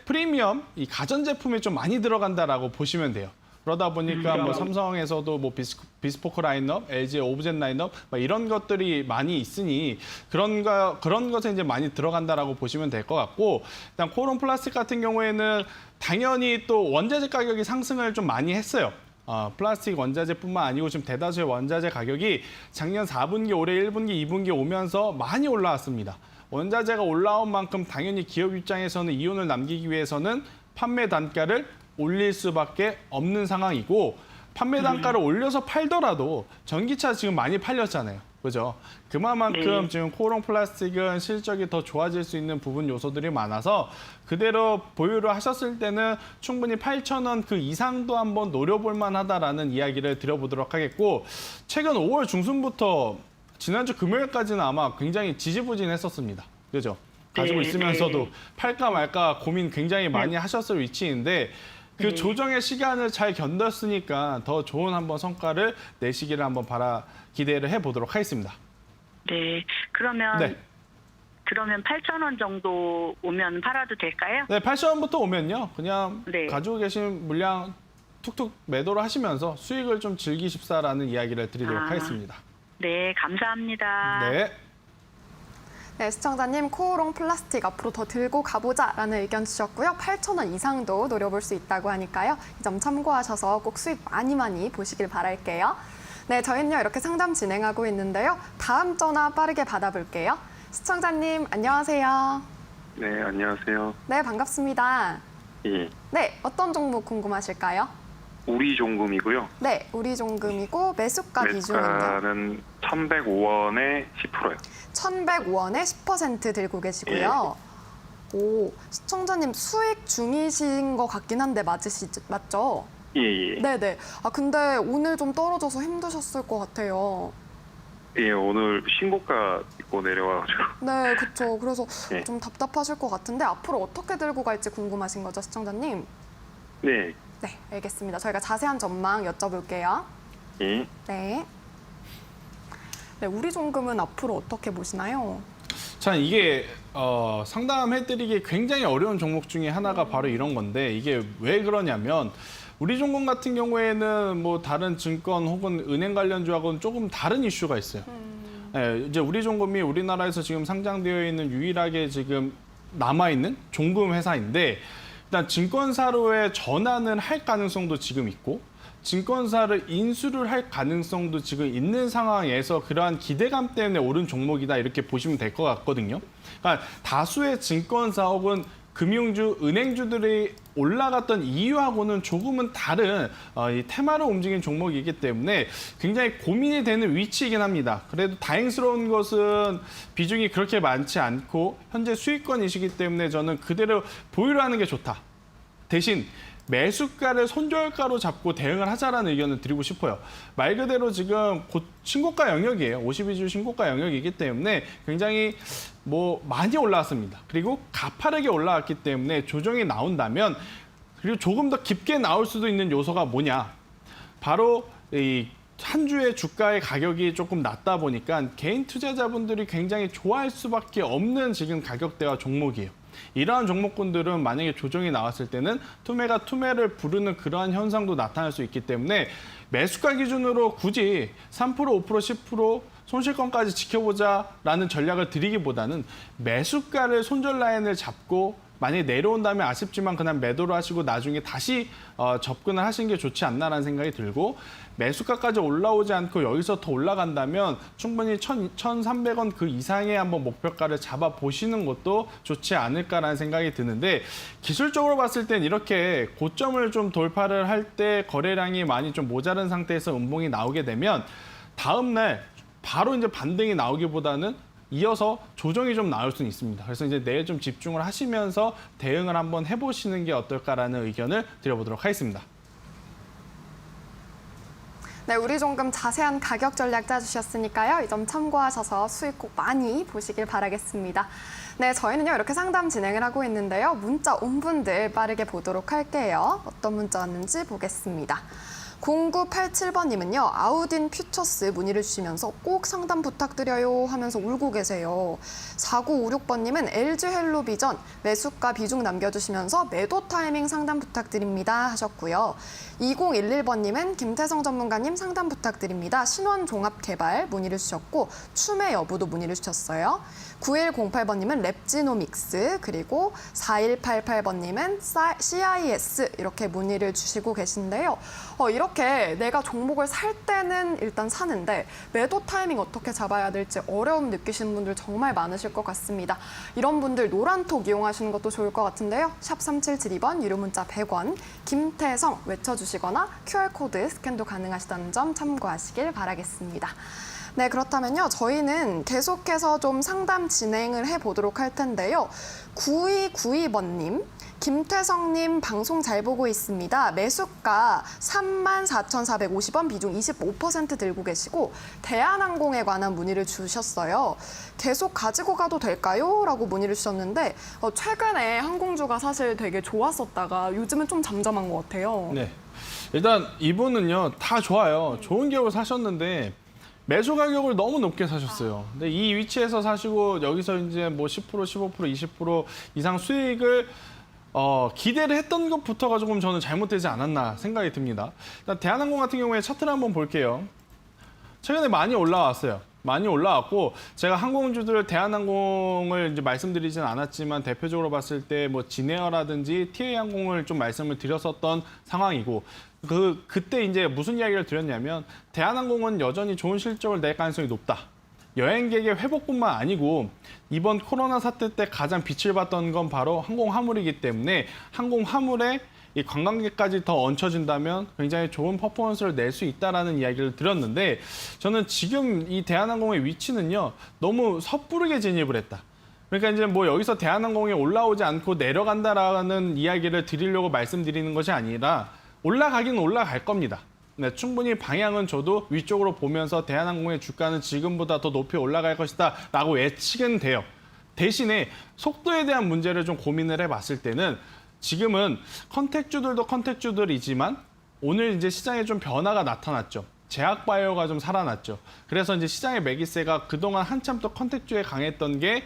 Speaker 2: 프리미엄 이 가전 제품에 좀 많이 들어간다라고 보시면 돼요. 그러다 보니까 뭐 삼성에서도 뭐 비스포크 라인업, LG의 오브젠 라인업 막 이런 것들이 많이 있으니 그런 것에 이제 많이 들어간다라고 보시면 될 것 같고, 일단 코오롱 플라스틱 같은 경우에는 당연히 또 원자재 가격이 상승을 좀 많이 했어요. 플라스틱 원자재뿐만 아니고 지금 대다수의 원자재 가격이 작년 4분기, 올해 1분기, 2분기 오면서 많이 올라왔습니다. 원자재가 올라온 만큼 당연히 기업 입장에서는 이윤을 남기기 위해서는 판매 단가를 올릴 수밖에 없는 상황이고, 판매 단가를 올려서 팔더라도 전기차 지금 많이 팔렸잖아요. 그죠? 그만큼
Speaker 3: 네.
Speaker 2: 지금 코오롱 플라스틱은 실적이 더 좋아질 수 있는 부분 요소들이 많아서 그대로 보유를 하셨을 때는 충분히 8,000원 그 이상도 한번 노려볼 만하다라는 이야기를 드려보도록 하겠고, 최근 5월 중순부터 지난주 금요일까지는 아마 굉장히 지지부진했었습니다. 그죠? 가지고
Speaker 3: 네,
Speaker 2: 있으면서도
Speaker 3: 네.
Speaker 2: 팔까 말까 고민 굉장히 많이 하셨을 위치인데 그 조정의 시간을 잘 견뎠으니까 더 좋은 한번 성과를 내시기를 한번 기대를 해보도록 하겠습니다.
Speaker 3: 네. 그러면
Speaker 2: 네.
Speaker 3: 8,000원 정도 오면 팔아도 될까요?
Speaker 2: 네, 8,000원부터 오면요. 그냥
Speaker 3: 네.
Speaker 2: 가지고 계신 물량 툭툭 매도를 하시면서 수익을 좀 즐기십사라는 이야기를 드리도록 하겠습니다.
Speaker 3: 네, 감사합니다.
Speaker 2: 네.
Speaker 1: 네, 시청자님 코오롱 플라스틱 앞으로 더 들고 가보자라는 의견 주셨고요. 8,000원 이상도 노려볼 수 있다고 하니까요. 이 점 참고하셔서 꼭 수익 많이 보시길 바랄게요. 네, 저희는요 이렇게 상담 진행하고 있는데요. 다음 전화 빠르게 받아볼게요. 시청자님 안녕하세요.
Speaker 4: 네, 안녕하세요.
Speaker 1: 네, 반갑습니다.
Speaker 4: 예,
Speaker 1: 네, 어떤 종목 궁금하실까요?
Speaker 4: 우리 종금이고요.
Speaker 1: 네, 우리 종금이고 매수가 비중은요.
Speaker 4: 매수가는 1,105원에 10%요.
Speaker 1: 1,105원에 10% 들고 계시고요. 오, 시청자님 수익 중이신 것 같긴 한데 맞죠?
Speaker 4: 예, 예.
Speaker 1: 네네. 아, 근데 오늘 좀 떨어져서 힘드셨을 것 같아요.
Speaker 4: 예, 오늘 신고가 있고 내려와가지고.
Speaker 1: 네, 그렇죠. 그래서
Speaker 4: 네.
Speaker 1: 좀 답답하실 것 같은데 앞으로 어떻게 들고 갈지 궁금하신 거죠, 시청자님?
Speaker 4: 네,
Speaker 1: 네, 알겠습니다. 저희가 자세한 전망 여쭤볼게요.
Speaker 4: 예.
Speaker 1: 네. 네, 우리 종금은 앞으로 어떻게 보시나요?
Speaker 2: 자, 이게 상담해드리기 굉장히 어려운 종목 중에 하나가 바로 이런 건데, 이게 왜 그러냐면 우리 종목 같은 경우에는 뭐 다른 증권 혹은 은행 관련주하고는 조금 다른 이슈가 있어요. 네, 이제 우리 종금이 우리나라에서 지금 상장되어 있는 유일하게 지금 남아있는 종금 회사인데, 일단 증권사로의 전환을 할 가능성도 지금 있고 증권사를 인수를 할 가능성도 지금 있는 상황에서 그러한 기대감 때문에 오른 종목이다 이렇게 보시면 될 것 같거든요. 그러니까 다수의 증권사 혹은 금융주, 은행주들이 올라갔던 이유하고는 조금은 다른 이 테마로 움직인 종목이기 때문에 굉장히 고민이 되는 위치이긴 합니다. 그래도 다행스러운 것은 비중이 그렇게 많지 않고 현재 수익권이시기 때문에 저는 그대로 보유를 하는 게 좋다. 대신 매수가를 손절가로 잡고 대응을 하자라는 의견을 드리고 싶어요. 말 그대로 지금 곧 신고가 영역이에요. 52주 신고가 영역이기 때문에 굉장히 뭐 많이 올라왔습니다. 그리고 가파르게 올라왔기 때문에 조정이 나온다면, 그리고 조금 더 깊게 나올 수도 있는 요소가 뭐냐. 바로 이 한 주의 주가의 가격이 조금 낮다 보니까 개인 투자자분들이 굉장히 좋아할 수밖에 없는 지금 가격대와 종목이에요. 이러한 종목군들은 만약에 조정이 나왔을 때는 투매가 투매를 부르는 그러한 현상도 나타날 수 있기 때문에 매수가 기준으로 굳이 3%, 5%, 10% 손실권까지 지켜보자라는 전략을 드리기보다는 매수가를 손절 라인을 잡고 만약에 내려온다면 아쉽지만 그냥 매도를 하시고 나중에 다시 접근을 하시는 게 좋지 않나라는 생각이 들고 매수가까지 올라오지 않고 여기서 더 올라간다면 충분히 1,300원 그 이상의 한번 목표가를 잡아보시는 것도 좋지 않을까라는 생각이 드는데 기술적으로 봤을 땐 이렇게 고점을 좀 돌파를 할 때 거래량이 많이 좀 모자른 상태에서 음봉이 나오게 되면 다음 날 바로 이제 반등이 나오기보다는 이어서 조정이 좀 나올 수는 있습니다. 그래서 이제 내일 좀 집중을 하시면서 대응을 한번 해보시는 게 어떨까라는 의견을 드려보도록 하겠습니다.
Speaker 1: 네, 우리 종금 자세한 가격 전략 짜주셨으니까요. 이 점 참고하셔서 수익 꼭 많이 보시길 바라겠습니다. 네, 저희는요 이렇게 상담 진행을 하고 있는데요. 문자 온 분들 빠르게 보도록 할게요. 어떤 문자 왔는지 보겠습니다. 0987번님은요. 아우딘 퓨처스 문의를 주시면서 꼭 상담 부탁드려요 하면서 울고 계세요. 4956번님은 LG 헬로비전 매수가 비중 남겨주시면서 매도 타이밍 상담 부탁드립니다 하셨고요. 2011번님은 김태성 전문가님 상담 부탁드립니다. 신원종합개발 문의를 주셨고 추매 여부도 문의를 주셨어요. 9108번님은 랩지노믹스 그리고 4188번님은 CIS 이렇게 문의를 주시고 계신데요. 이렇게 내가 종목을 살 때는 일단 사는데 매도 타이밍 어떻게 잡아야 될지 어려움 느끼시는 분들 정말 많으실 것 같습니다. 이런 분들 노란톡 이용하시는 것도 좋을 것 같은데요. 샵 3772번 유료 문자 100원 김태성 외쳐주시거나 QR코드 스캔도 가능하시다는 점 참고하시길 바라겠습니다. 네, 그렇다면요. 저희는 계속해서 좀 상담 진행을 해보도록 할 텐데요. 9292번님, 김태성님 방송 잘 보고 있습니다. 매수가 34,450원 비중 25% 들고 계시고 대한항공에 관한 문의를 주셨어요. 계속 가지고 가도 될까요? 라고 문의를 주셨는데 최근에 항공주가 사실 되게 좋았었다가 요즘은 좀 잠잠한 것 같아요.
Speaker 2: 네, 일단 이분은요 다 좋아요. 좋은 기업을 사셨는데 매수 가격을 너무 높게 사셨어요. 근데 이 위치에서 사시고 여기서 이제 뭐 10%, 15%, 20% 이상 수익을 기대를 했던 것부터가 조금 저는 잘못되지 않았나 생각이 듭니다. 일단 대한항공 같은 경우에 차트를 한번 볼게요. 최근에 많이 올라왔어요. 많이 올라왔고 제가 항공주들 대한항공을 이제 말씀드리진 않았지만 대표적으로 봤을 때 뭐 진에어라든지 TA항공을 좀 말씀을 드렸었던 상황이고 그때 이제 무슨 이야기를 드렸냐면 대한항공은 여전히 좋은 실적을 낼 가능성이 높다. 여행객의 회복뿐만 아니고 이번 코로나 사태 때 가장 빛을 봤던 건 바로 항공 화물이기 때문에 항공 화물에 이 관광객까지 더 얹혀진다면 굉장히 좋은 퍼포먼스를 낼 수 있다라는 이야기를 드렸는데 저는 지금 이 대한항공의 위치는요 너무 섣부르게 진입을 했다. 그러니까 이제 뭐 여기서 대한항공이 올라오지 않고 내려간다라는 이야기를 드리려고 말씀드리는 것이 아니라 올라가긴 올라갈 겁니다. 네, 충분히 방향은 저도 위쪽으로 보면서 대한항공의 주가는 지금보다 더 높이 올라갈 것이다 라고 예측은 돼요. 대신에 속도에 대한 문제를 좀 고민을 해봤을 때는 지금은 컨택주들도 컨택주들이지만 오늘 이제 시장에 좀 변화가 나타났죠. 제약바이오가 좀 살아났죠. 그래서 이제 시장의 매기세가 그동안 한참 또 컨택주에 강했던 게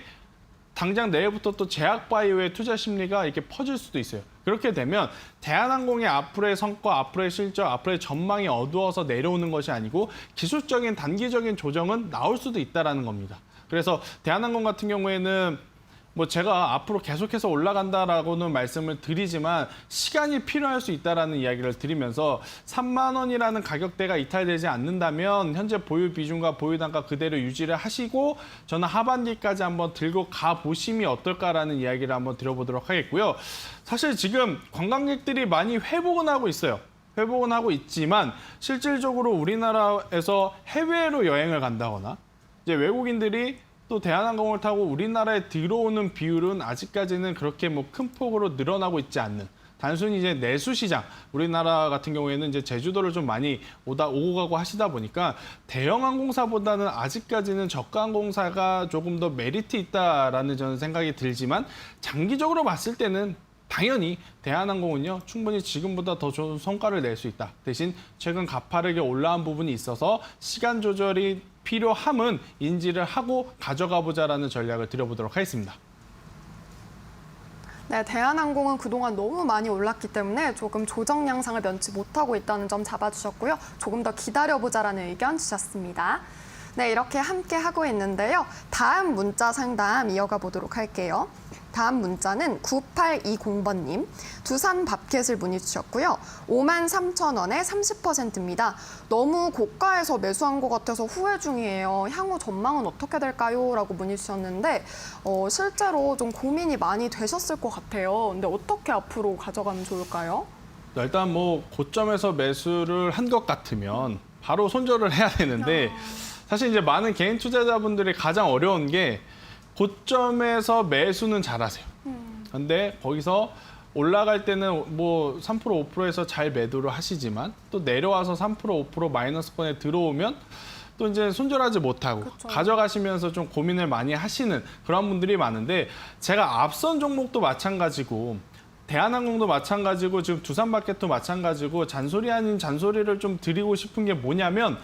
Speaker 2: 당장 내일부터 또 제약바이오의 투자 심리가 이렇게 퍼질 수도 있어요. 그렇게 되면 대한항공의 앞으로의 성과, 앞으로의 실적, 앞으로의 전망이 어두워서 내려오는 것이 아니고 기술적인 단기적인 조정은 나올 수도 있다는 겁니다. 그래서 대한항공 같은 경우에는 뭐 제가 앞으로 계속해서 올라간다라고는 말씀을 드리지만 시간이 필요할 수 있다라는 이야기를 드리면서 3만 원이라는 가격대가 이탈되지 않는다면 현재 보유 비중과 보유 단가 그대로 유지를 하시고 저는 하반기까지 한번 들고 가보심이 어떨까라는 이야기를 한번 드려보도록 하겠고요. 사실 지금 관광객들이 많이 회복은 하고 있어요. 회복은 하고 있지만 실질적으로 우리나라에서 해외로 여행을 간다거나 이제 외국인들이 또 대한항공을 타고 우리나라에 들어오는 비율은 아직까지는 그렇게 뭐 큰 폭으로 늘어나고 있지 않는 단순히 이제 내수 시장 우리나라 같은 경우에는 이제 제주도를 좀 많이 오고 가고 하시다 보니까 대형 항공사보다는 아직까지는 저가 항공사가 조금 더 메리트 있다라는 저는 생각이 들지만 장기적으로 봤을 때는 당연히 대한항공은요 충분히 지금보다 더 좋은 성과를 낼 수 있다. 대신 최근 가파르게 올라온 부분이 있어서 시간 조절이 필요함은 인지를 하고 가져가 보자라는 전략을 드려보도록 하겠습니다.
Speaker 1: 네, 대한항공은 그동안 너무 많이 올랐기 때문에 조금 조정 양상을 면치 못하고 있다는 점 잡아주셨고요. 조금 더 기다려보자라는 의견 주셨습니다. 네, 이렇게 함께 하고 있는데요. 다음 문자 상담 이어가 보도록 할게요. 다음 문자는 9820번님. 두산 밥켓을 문의 주셨고요. 53,000원에 30%입니다. 너무 고가에서 매수한 것 같아서 후회 중이에요. 향후 전망은 어떻게 될까요? 라고 문의 주셨는데 실제로 좀 고민이 많이 되셨을 것 같아요. 근데 어떻게 앞으로 가져가면 좋을까요?
Speaker 2: 일단 뭐 고점에서 매수를 한 것 같으면 바로 손절을 해야 되는데 사실 이제 많은 개인 투자자분들이 가장 어려운 게 고점에서 매수는 잘하세요. 근데 거기서 올라갈 때는 뭐 3% 5%에서 잘 매도를 하시지만 또 내려와서 3% 5% 마이너스권에 들어오면 또 이제 손절하지 못하고
Speaker 1: 그쵸.
Speaker 2: 가져가시면서 좀 고민을 많이 하시는 그런 분들이 많은데 제가 앞선 종목도 마찬가지고 대한항공도 마찬가지고 지금 두산마켓도 마찬가지고 잔소리 아닌 잔소리를 좀 드리고 싶은 게 뭐냐면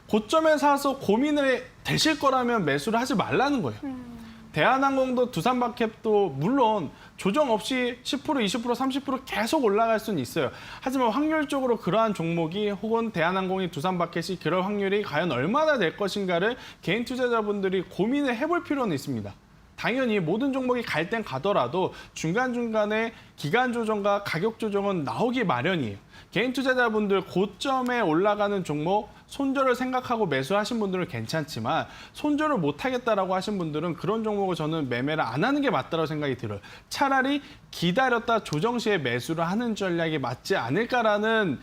Speaker 2: 고점에 사서 고민을 되실 거라면 매수를 하지 말라는 거예요. 대한항공도 두산마켓도 물론 조정 없이 10%, 20%, 30% 계속 올라갈 수는 있어요. 하지만 확률적으로 그러한 종목이 혹은 대한항공이 두산마켓이 그럴 확률이 과연 얼마나 될 것인가를 개인 투자자분들이 고민을 해볼 필요는 있습니다. 당연히 모든 종목이 갈 땐 가더라도 중간중간에 기간 조정과 가격 조정은 나오기 마련이에요. 개인 투자자분들 고점에 올라가는 종목 손절을 생각하고 매수하신 분들은 괜찮지만 손절을 못하겠다라고 하신 분들은 그런 종목을 저는 매매를 안 하는 게 맞다고 생각이 들어요. 차라리 기다렸다 조정 시에 매수를 하는 전략이 맞지 않을까라는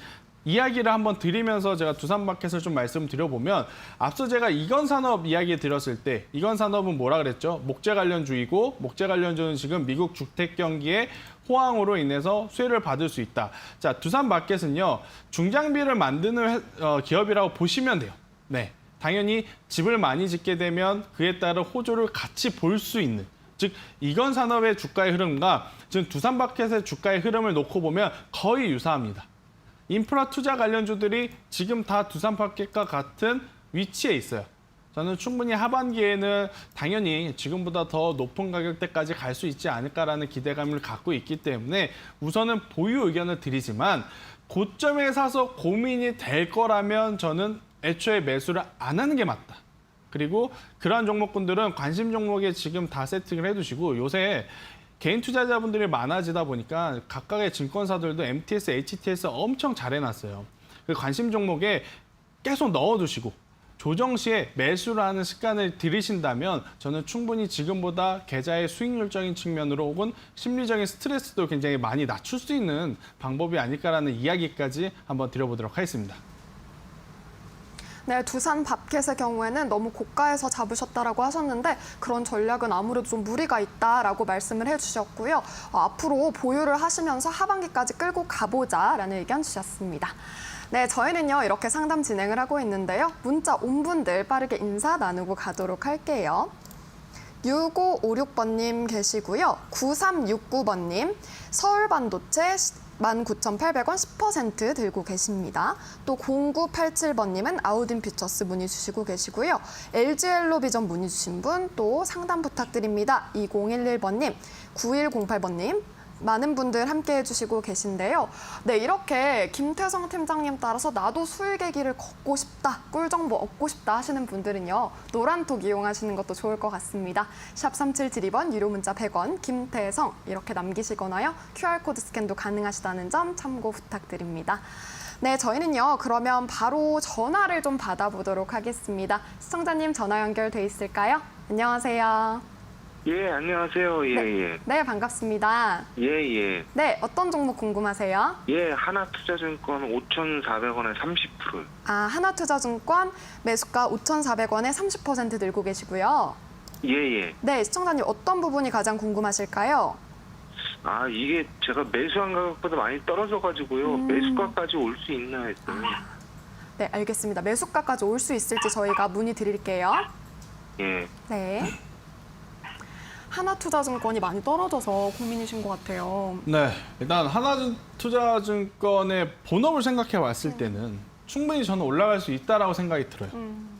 Speaker 2: 이야기를 한번 드리면서 제가 두산마켓을 좀 말씀드려보면 앞서 제가 이건산업 이야기 드렸을 때 이건산업은 뭐라 그랬죠? 목재 관련주이고 목재 관련주는 지금 미국 주택 경기의 호황으로 인해서 수혜를 받을 수 있다. 자, 두산마켓은요. 중장비를 만드는 기업이라고 보시면 돼요. 네, 당연히 집을 많이 짓게 되면 그에 따른 호조를 같이 볼 수 있는 즉 이건산업의 주가의 흐름과 지금 두산마켓의 주가의 흐름을 놓고 보면 거의 유사합니다. 인프라 투자 관련주들이 지금 다 두산마켓과 같은 위치에 있어요. 저는 충분히 하반기에는 당연히 지금보다 더 높은 가격대까지 갈 수 있지 않을까라는 기대감을 갖고 있기 때문에 우선은 보유 의견을 드리지만 고점에 사서 고민이 될 거라면 저는 애초에 매수를 안 하는 게 맞다. 그리고 그러한 종목군들은 관심 종목에 지금 다 세팅을 해두시고 요새 개인 투자자분들이 많아지다 보니까 각각의 증권사들도 MTS, HTS 엄청 잘 해놨어요. 그 관심 종목에 계속 넣어두시고 조정 시에 매수를 하는 습관을 들이신다면 저는 충분히 지금보다 계좌의 수익률적인 측면으로 혹은 심리적인 스트레스도 굉장히 많이 낮출 수 있는 방법이 아닐까라는 이야기까지 한번 드려보도록 하겠습니다.
Speaker 1: 네, 두산 밥켓의 경우에는 너무 고가에서 잡으셨다라고 하셨는데 그런 전략은 아무래도 좀 무리가 있다라고 말씀을 해주셨고요. 앞으로 보유를 하시면서 하반기까지 끌고 가보자라는 의견 주셨습니다. 네, 저희는요 이렇게 상담 진행을 하고 있는데요. 문자 온 분들 빠르게 인사 나누고 가도록 할게요. 6556번님 계시고요. 9369번님, 서울반도체 19,800원 10% 들고 계십니다. 또 0987번님은 아우딘 퓨처스 문의 주시고 계시고요. LG엘로비전 문의 주신 분, 또 상담 부탁드립니다. 2011번님, 9108번님, 많은 분들 함께 해주시고 계신데요. 네, 이렇게 김태성 팀장님 따라서 나도 수익의 길을 걷고 싶다, 꿀정보 얻고 싶다 하시는 분들은요. 노란톡 이용하시는 것도 좋을 것 같습니다. 샵 3772번 유료 문자 100원, 김태성 이렇게 남기시거나요. QR코드 스캔도 가능하시다는 점 참고 부탁드립니다. 네, 저희는요. 그러면 바로 전화를 좀 받아보도록 하겠습니다. 시청자님 전화 연결돼 있을까요? 안녕하세요.
Speaker 4: 예, 안녕하세요. 예, 예.
Speaker 1: 네, 반갑습니다.
Speaker 4: 예, 예.
Speaker 1: 네, 어떤 종목 궁금하세요?
Speaker 4: 예, 하나투자증권 5,400원에 30%요.
Speaker 1: 아, 하나투자증권 매수가 5,400원에 30% 들고 계시고요.
Speaker 4: 예, 예.
Speaker 1: 네, 시청자님 어떤 부분이 가장 궁금하실까요?
Speaker 4: 아, 이게 제가 매수한 가격보다 많이 떨어져가지고요. 매수가까지 올 수 있나 했더니.
Speaker 1: 네, 알겠습니다. 매수가까지 올 수 있을지 저희가 문의 드릴게요.
Speaker 4: 예.
Speaker 1: 네. 하나투자증권이 많이 떨어져서 고민이신 것 같아요.
Speaker 2: 네, 일단 하나투자증권의 본업을 생각해 봤을 때는 충분히 저는 올라갈 수 있다라고 생각이 들어요.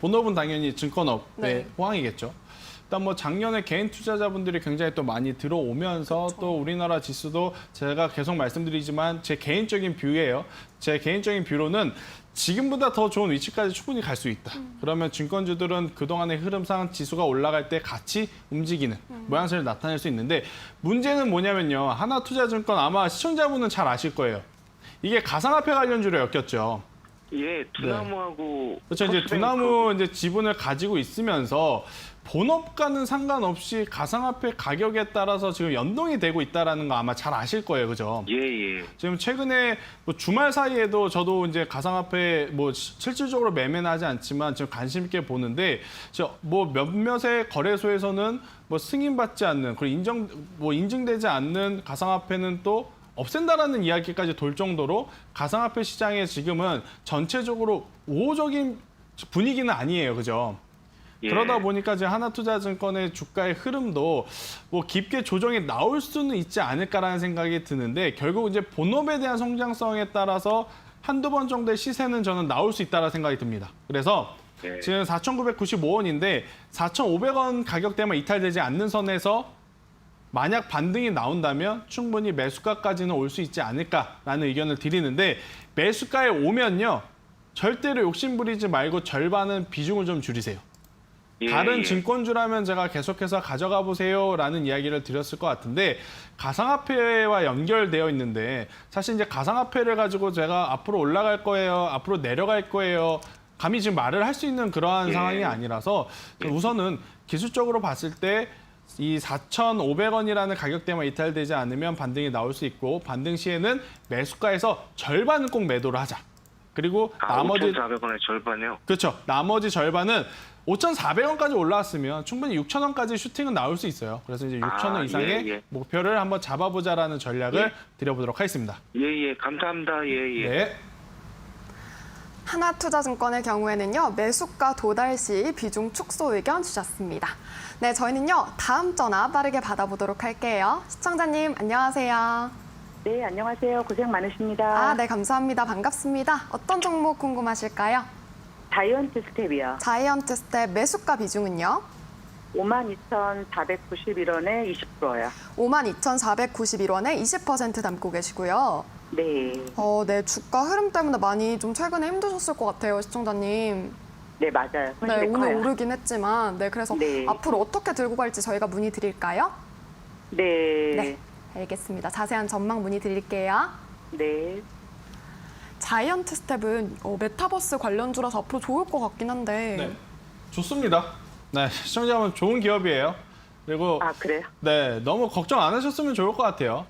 Speaker 2: 본업은 당연히 증권업의
Speaker 1: 네.
Speaker 2: 호황이겠죠. 일단 뭐 작년에 개인 투자자분들이 굉장히 또 많이 들어오면서 또 우리나라 지수도 제가 계속 말씀드리지만 제 개인적인 뷰예요. 제 개인적인 뷰로는 지금보다 더 좋은 위치까지 충분히 갈 수 있다. 그러면 증권주들은 그동안의 흐름상 지수가 올라갈 때 같이 움직이는 모양새를 나타낼 수 있는데 문제는 뭐냐면요. 하나투자증권 아마 시청자분은 잘 아실 거예요. 이게 가상화폐 관련주로 엮였죠.
Speaker 4: 예, 두나무하고
Speaker 2: 그렇죠. 이제 두나무 이제 지분을 가지고 있으면서 본업과는 상관없이 가상화폐 가격에 따라서 지금 연동이 되고 있다라는 거 아마 잘 아실 거예요, 그죠?
Speaker 4: 예.
Speaker 2: 지금 최근에 뭐 주말 사이에도 저도 이제 가상화폐 뭐 실질적으로 매매는 하지 않지만 지금 관심 있게 보는데 뭐 몇몇의 거래소에서는 뭐 승인받지 않는 그리고 인증되지 않는 가상화폐는 또 없앤다라는 이야기까지 돌 정도로 가상화폐 시장에 지금은 전체적으로 우호적인 분위기는 아니에요, 그죠?
Speaker 4: 예.
Speaker 2: 그러다 보니까 이제 하나투자증권의 주가의 흐름도 뭐 깊게 조정이 나올 수는 있지 않을까라는 생각이 드는데 결국 이제 본업에 대한 성장성에 따라서 한두 번 정도의 시세는 저는 나올 수 있다는 생각이 듭니다. 그래서
Speaker 4: 네.
Speaker 2: 지금 4,995원인데 4,500원 가격대만 이탈되지 않는 선에서 만약 반등이 나온다면 충분히 매수가까지는 올 수 있지 않을까라는 의견을 드리는데 매수가에 오면요. 절대로 욕심부리지 말고 절반은 비중을 좀 줄이세요. 다른 증권주라면 제가 계속해서 가져가 보세요라는 이야기를 드렸을 것 같은데 가상화폐와 연결되어 있는데 사실 이제 가상화폐를 가지고 제가 앞으로 올라갈 거예요, 앞으로 내려갈 거예요. 감히 지금 말을 할 수 있는 그러한 상황이 아니라서 우선은 기술적으로 봤을 때 이 4,500원이라는 가격대만 이탈되지 않으면 반등이 나올 수 있고 반등 시에는 매수가에서 절반은 꼭 매도를 하자. 그리고 나머지
Speaker 4: 5,400원의 절반이요?
Speaker 2: 그렇죠. 나머지 절반은 5,400원까지 올라왔으면 충분히 6,000원까지 슈팅은 나올 수 있어요. 그래서 이제 6,000원 이상의 목표를 한번 잡아보자라는 전략을 드려보도록 하겠습니다.
Speaker 4: 예, 감사합니다. 예.
Speaker 2: 네.
Speaker 1: 하나투자증권의 경우에는요. 매수가 도달 시 비중 축소 의견 주셨습니다. 네, 저희는요. 다음 전화 빠르게 받아보도록 할게요. 시청자님 안녕하세요.
Speaker 5: 네, 안녕하세요. 고생 많으십니다.
Speaker 1: 네, 감사합니다. 반갑습니다. 어떤 종목 궁금하실까요?
Speaker 5: 자이언트 스텝이요.
Speaker 1: 자이언트 스텝 매수가 비중은요?
Speaker 5: 52,491원에 20%요.
Speaker 1: 52,491원에 20% 담고 계시고요.
Speaker 5: 네.
Speaker 1: 네, 주가 흐름 때문에 많이 좀 최근에 힘드셨을 것 같아요, 시청자님.
Speaker 5: 네, 맞아요.
Speaker 1: 네, 오늘
Speaker 5: 커요.
Speaker 1: 오르긴 했지만, 네, 그래서
Speaker 5: 네.
Speaker 1: 앞으로 어떻게 들고 갈지 저희가 문의 드릴까요?
Speaker 5: 네.
Speaker 1: 네, 알겠습니다. 자세한 전망 문의 드릴게요.
Speaker 5: 네.
Speaker 1: 자이언트 스텝은 메타버스 관련주라서 앞으로 좋을 것 같긴 한데.
Speaker 2: 네. 좋습니다. 네, 시청자분 좋은 기업이에요. 그리고
Speaker 5: 그래요?
Speaker 2: 네, 너무 걱정 안 하셨으면 좋을 것 같아요.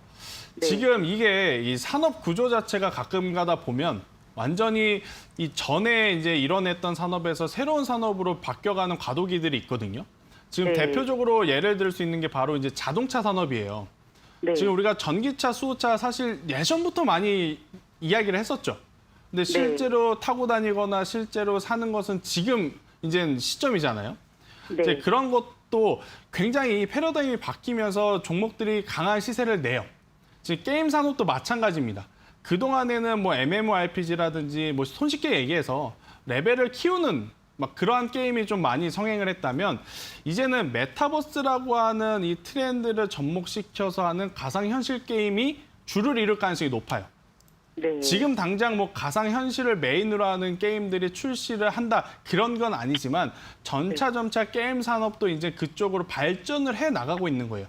Speaker 5: 네.
Speaker 2: 지금 이게 이 산업 구조 자체가 가끔 가다 보면 완전히 이 전에 이제 일어났던 산업에서 새로운 산업으로 바뀌어가는 과도기들이 있거든요. 지금
Speaker 5: 네.
Speaker 2: 대표적으로 예를 들 수 있는 게 바로 이제 자동차 산업이에요.
Speaker 5: 네.
Speaker 2: 지금 우리가 전기차, 수소차 사실 예전부터 많이 이야기를 했었죠. 근데 실제로 타고 다니거나 실제로 사는 것은 지금 이제 시점이잖아요.
Speaker 5: 네.
Speaker 2: 이제 그런 것도 굉장히 패러다임이 바뀌면서 종목들이 강한 시세를 내요. 지금 게임 산업도 마찬가지입니다. 그동안에는 뭐 MMORPG라든지 뭐 손쉽게 얘기해서 레벨을 키우는 막 그러한 게임이 좀 많이 성행을 했다면 이제는 메타버스라고 하는 이 트렌드를 접목시켜서 하는 가상현실 게임이 주를 이룰 가능성이 높아요.
Speaker 5: 네.
Speaker 2: 지금 당장 뭐 가상현실을 메인으로 하는 게임들이 출시를 한다 그런 건 아니지만 점차 게임 산업도 이제 그쪽으로 발전을 해 나가고 있는 거예요.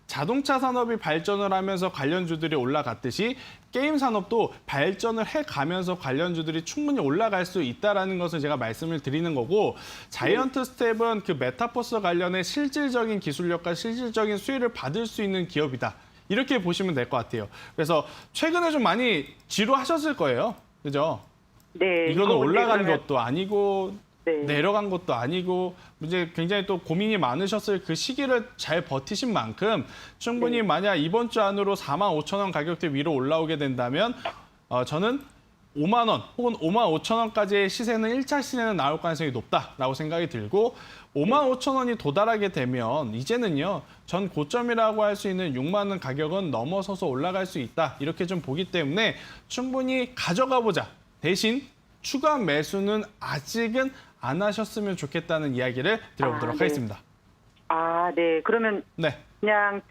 Speaker 2: 자동차 산업이 발전을 하면서 관련주들이 올라갔듯이 게임 산업도 발전을 해가면서 관련주들이 충분히 올라갈 수 있다는 것을 제가 말씀을 드리는 거고 자이언트 스텝은 그 메타버스 관련의 실질적인 기술력과 실질적인 수혜를 받을 수 있는 기업이다. 이렇게 보시면 될 것 같아요. 그래서 최근에 좀 많이 지루하셨을 거예요. 그죠?
Speaker 5: 네.
Speaker 2: 이거는 올라간
Speaker 5: 그러면-
Speaker 2: 것도 아니고
Speaker 5: 네.
Speaker 2: 내려간 것도 아니고 이제 굉장히 또 고민이 많으셨을 그 시기를 잘 버티신 만큼 충분히 만약 이번 주 안으로 45,000원 가격대 위로 올라오게 된다면 저는 5만 원 혹은 5만 5천 원까지의 시세는 1차 시세는 나올 가능성이 높다라고 생각이 들고 5만 5천 원이 도달하게 되면 이제는요. 전 고점이라고 할 수 있는 6만 원 가격은 넘어서서 올라갈 수 있다. 이렇게 좀 보기 때문에 충분히 가져가 보자. 대신 추가 매수는 아직은 안 하셨으면 좋겠다는 이야기를 드려보도록
Speaker 5: 네.
Speaker 2: 하겠습니다.
Speaker 5: 아, 네. 그러면
Speaker 2: 네.
Speaker 5: 그냥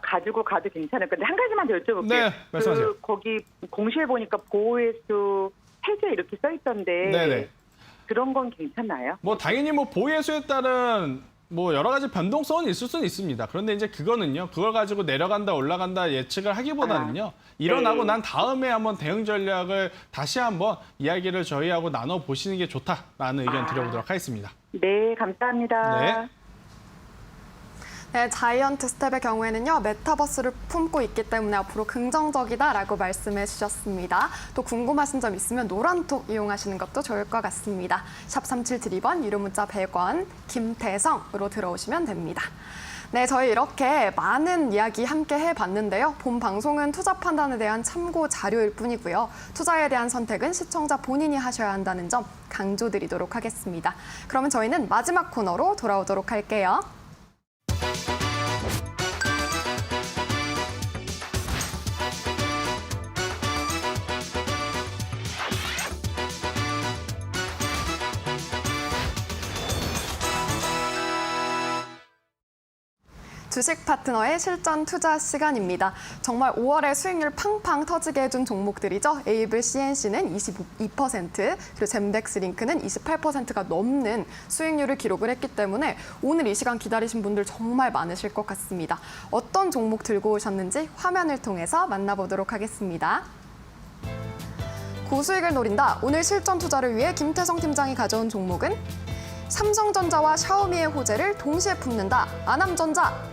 Speaker 5: 가지고 가도 괜찮을 건데 한 가지만 더 여쭤볼게요.
Speaker 2: 네, 말씀하세요.
Speaker 5: 거기 공시에 보니까 보호예수 해제 이렇게 써 있던데
Speaker 2: 네네.
Speaker 5: 그런 건 괜찮나요?
Speaker 2: 뭐 당연히 뭐 보유예수에 따른 뭐 여러 가지 변동성은 있을 수는 있습니다. 그런데 이제 그거는요, 그걸 가지고 내려간다 올라간다 예측을 하기보다는요, 일어나고
Speaker 5: 네.
Speaker 2: 난 다음에 한번 대응 전략을 다시 한번 이야기를 저희하고 나눠 보시는 게 좋다라는 의견 드려보도록 하겠습니다.
Speaker 5: 네, 감사합니다.
Speaker 2: 네.
Speaker 1: 네, 자이언트 스텝의 경우에는요, 메타버스를 품고 있기 때문에 앞으로 긍정적이다라고 말씀해 주셨습니다. 또 궁금하신 점 있으면 노란톡 이용하시는 것도 좋을 것 같습니다. 샵 3772번, 유료 문자 100원, 김태성으로 들어오시면 됩니다. 네, 저희 이렇게 많은 이야기 함께 해봤는데요. 본 방송은 투자 판단에 대한 참고 자료일 뿐이고요. 투자에 대한 선택은 시청자 본인이 하셔야 한다는 점 강조드리도록 하겠습니다. 그러면 저희는 마지막 코너로 돌아오도록 할게요. 주식 파트너의 실전 투자 시간입니다. 정말 5월에 수익률 팡팡 터지게 해준 종목들이죠. 에이블 CNC는 22%, 그리고 젠백스링크는 28%가 넘는 수익률을 기록을 했기 때문에 오늘 이 시간 기다리신 분들 정말 많으실 것 같습니다. 어떤 종목 들고 오셨는지 화면을 통해서 만나보도록 하겠습니다. 고수익을 노린다. 오늘 실전 투자를 위해 김태성 팀장이 가져온 종목은 삼성전자와 샤오미의 호재를 동시에 품는다. 아남전자.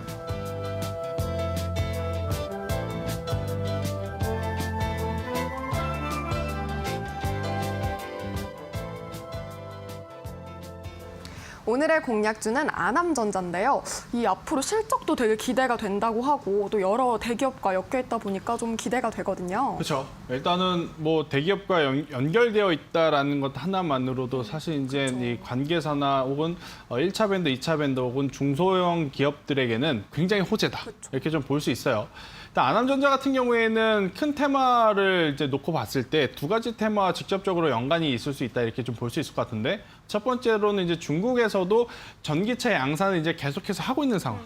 Speaker 1: 오늘의 공략주는 아남전자인데요. 이 앞으로 실적도 되게 기대가 된다고 하고 또 여러 대기업과 엮여 있다 보니까 좀 기대가 되거든요.
Speaker 2: 그렇죠. 일단은 뭐 대기업과 연결되어 있다라는 것 하나만으로도 사실 이제
Speaker 1: 그렇죠.
Speaker 2: 이 관계사나 혹은 1차 밴드, 2차 밴드 혹은 중소형 기업들에게는 굉장히 호재다.
Speaker 1: 그렇죠.
Speaker 2: 이렇게 좀 볼 수 있어요. 일단 아남전자 같은 경우에는 큰 테마를 이제 놓고 봤을 때 두 가지 테마와 직접적으로 연관이 있을 수 있다 이렇게 좀 볼 수 있을 것 같은데, 첫 번째로는 이제 중국에서도 전기차 양산을 이제 계속해서 하고 있는 상황.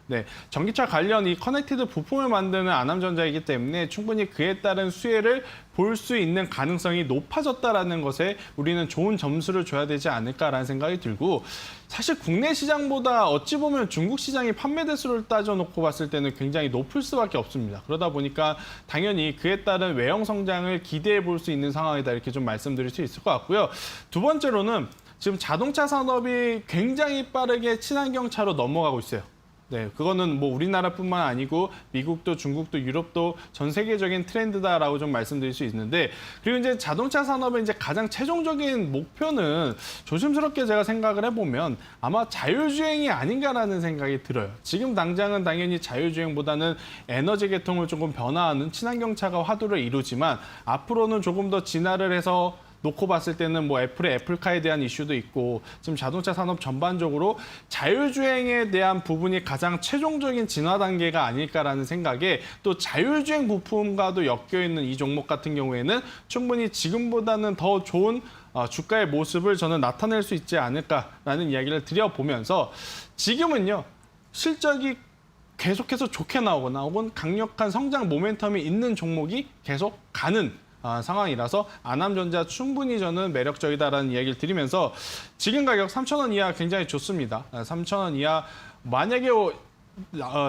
Speaker 2: 네, 전기차 관련 이 커넥티드 부품을 만드는 아남전자이기 때문에 충분히 그에 따른 수혜를 볼 수 있는 가능성이 높아졌다라는 것에 우리는 좋은 점수를 줘야 되지 않을까라는 생각이 들고, 사실 국내 시장보다 어찌 보면 중국 시장이 판매 대수를 따져놓고 봤을 때는 굉장히 높을 수밖에 없습니다. 그러다 보니까 당연히 그에 따른 외형 성장을 기대해 볼 수 있는 상황이다 이렇게 좀 말씀드릴 수 있을 것 같고요. 두 번째로는 지금 자동차 산업이 굉장히 빠르게 친환경차로 넘어가고 있어요. 네, 그거는 뭐 우리나라뿐만 아니고 미국도 중국도 유럽도 전 세계적인 트렌드다라고 좀 말씀드릴 수 있는데, 그리고 이제 자동차 산업의 이제 가장 최종적인 목표는 조심스럽게 제가 생각을 해보면 아마 자율주행이 아닌가라는 생각이 들어요. 지금 당장은 당연히 자율주행보다는 에너지 계통을 조금 변화하는 친환경차가 화두를 이루지만 앞으로는 조금 더 진화를 해서 놓고 봤을 때는 뭐 애플의 애플카에 대한 이슈도 있고 지금 자동차 산업 전반적으로 자율주행에 대한 부분이 가장 최종적인 진화 단계가 아닐까라는 생각에, 또 자율주행 부품과도 엮여 있는 이 종목 같은 경우에는 충분히 지금보다는 더 좋은 주가의 모습을 저는 나타낼 수 있지 않을까라는 이야기를 드려보면서, 지금은요 실적이 계속해서 좋게 나오거나 혹은 강력한 성장 모멘텀이 있는 종목이 계속 가는 상황이라서 아남전자 충분히 저는 매력적이다라는 이야기를 드리면서, 지금 가격 3,000원 이하 굉장히 좋습니다. 3,000원 이하 만약에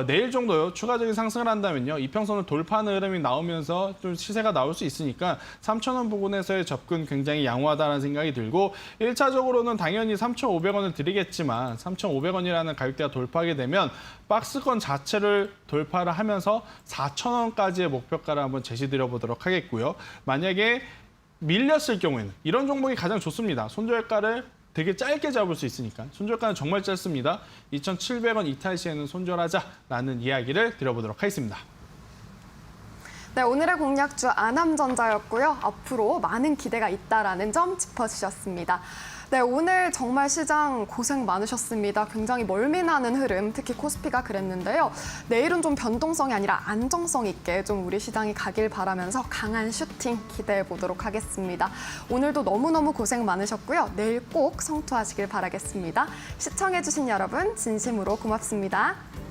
Speaker 2: 내일 정도요 추가적인 상승을 한다면요 이평선을 돌파하는 흐름이 나오면서 좀 시세가 나올 수 있으니까 3,000원 부근에서의 접근 굉장히 양호하다는 생각이 들고, 1차적으로는 당연히 3,500원을 드리겠지만 3,500원이라는 가격대가 돌파하게 되면 박스권 자체를 돌파를 하면서 4,000원까지의 목표가를 한번 제시드려 보도록 하겠고요. 만약에 밀렸을 경우에는 이런 종목이 가장 좋습니다. 손절가를 되게 짧게 잡을 수 있으니까 손절가는 정말 짧습니다. 2,700원 이탈 시에는 손절하자라는 이야기를 드려보도록 하겠습니다.
Speaker 1: 네, 오늘의 공략주 아남전자였고요. 앞으로 많은 기대가 있다라는 점 짚어주셨습니다. 네, 오늘 정말 시장 고생 많으셨습니다. 굉장히 멀미나는 흐름, 특히 코스피가 그랬는데요. 내일은 좀 변동성이 아니라 안정성 있게 좀 우리 시장이 가길 바라면서 강한 슈팅 기대해 보도록 하겠습니다. 오늘도 너무너무 고생 많으셨고요. 내일 꼭 성투하시길 바라겠습니다. 시청해주신 여러분 진심으로 고맙습니다.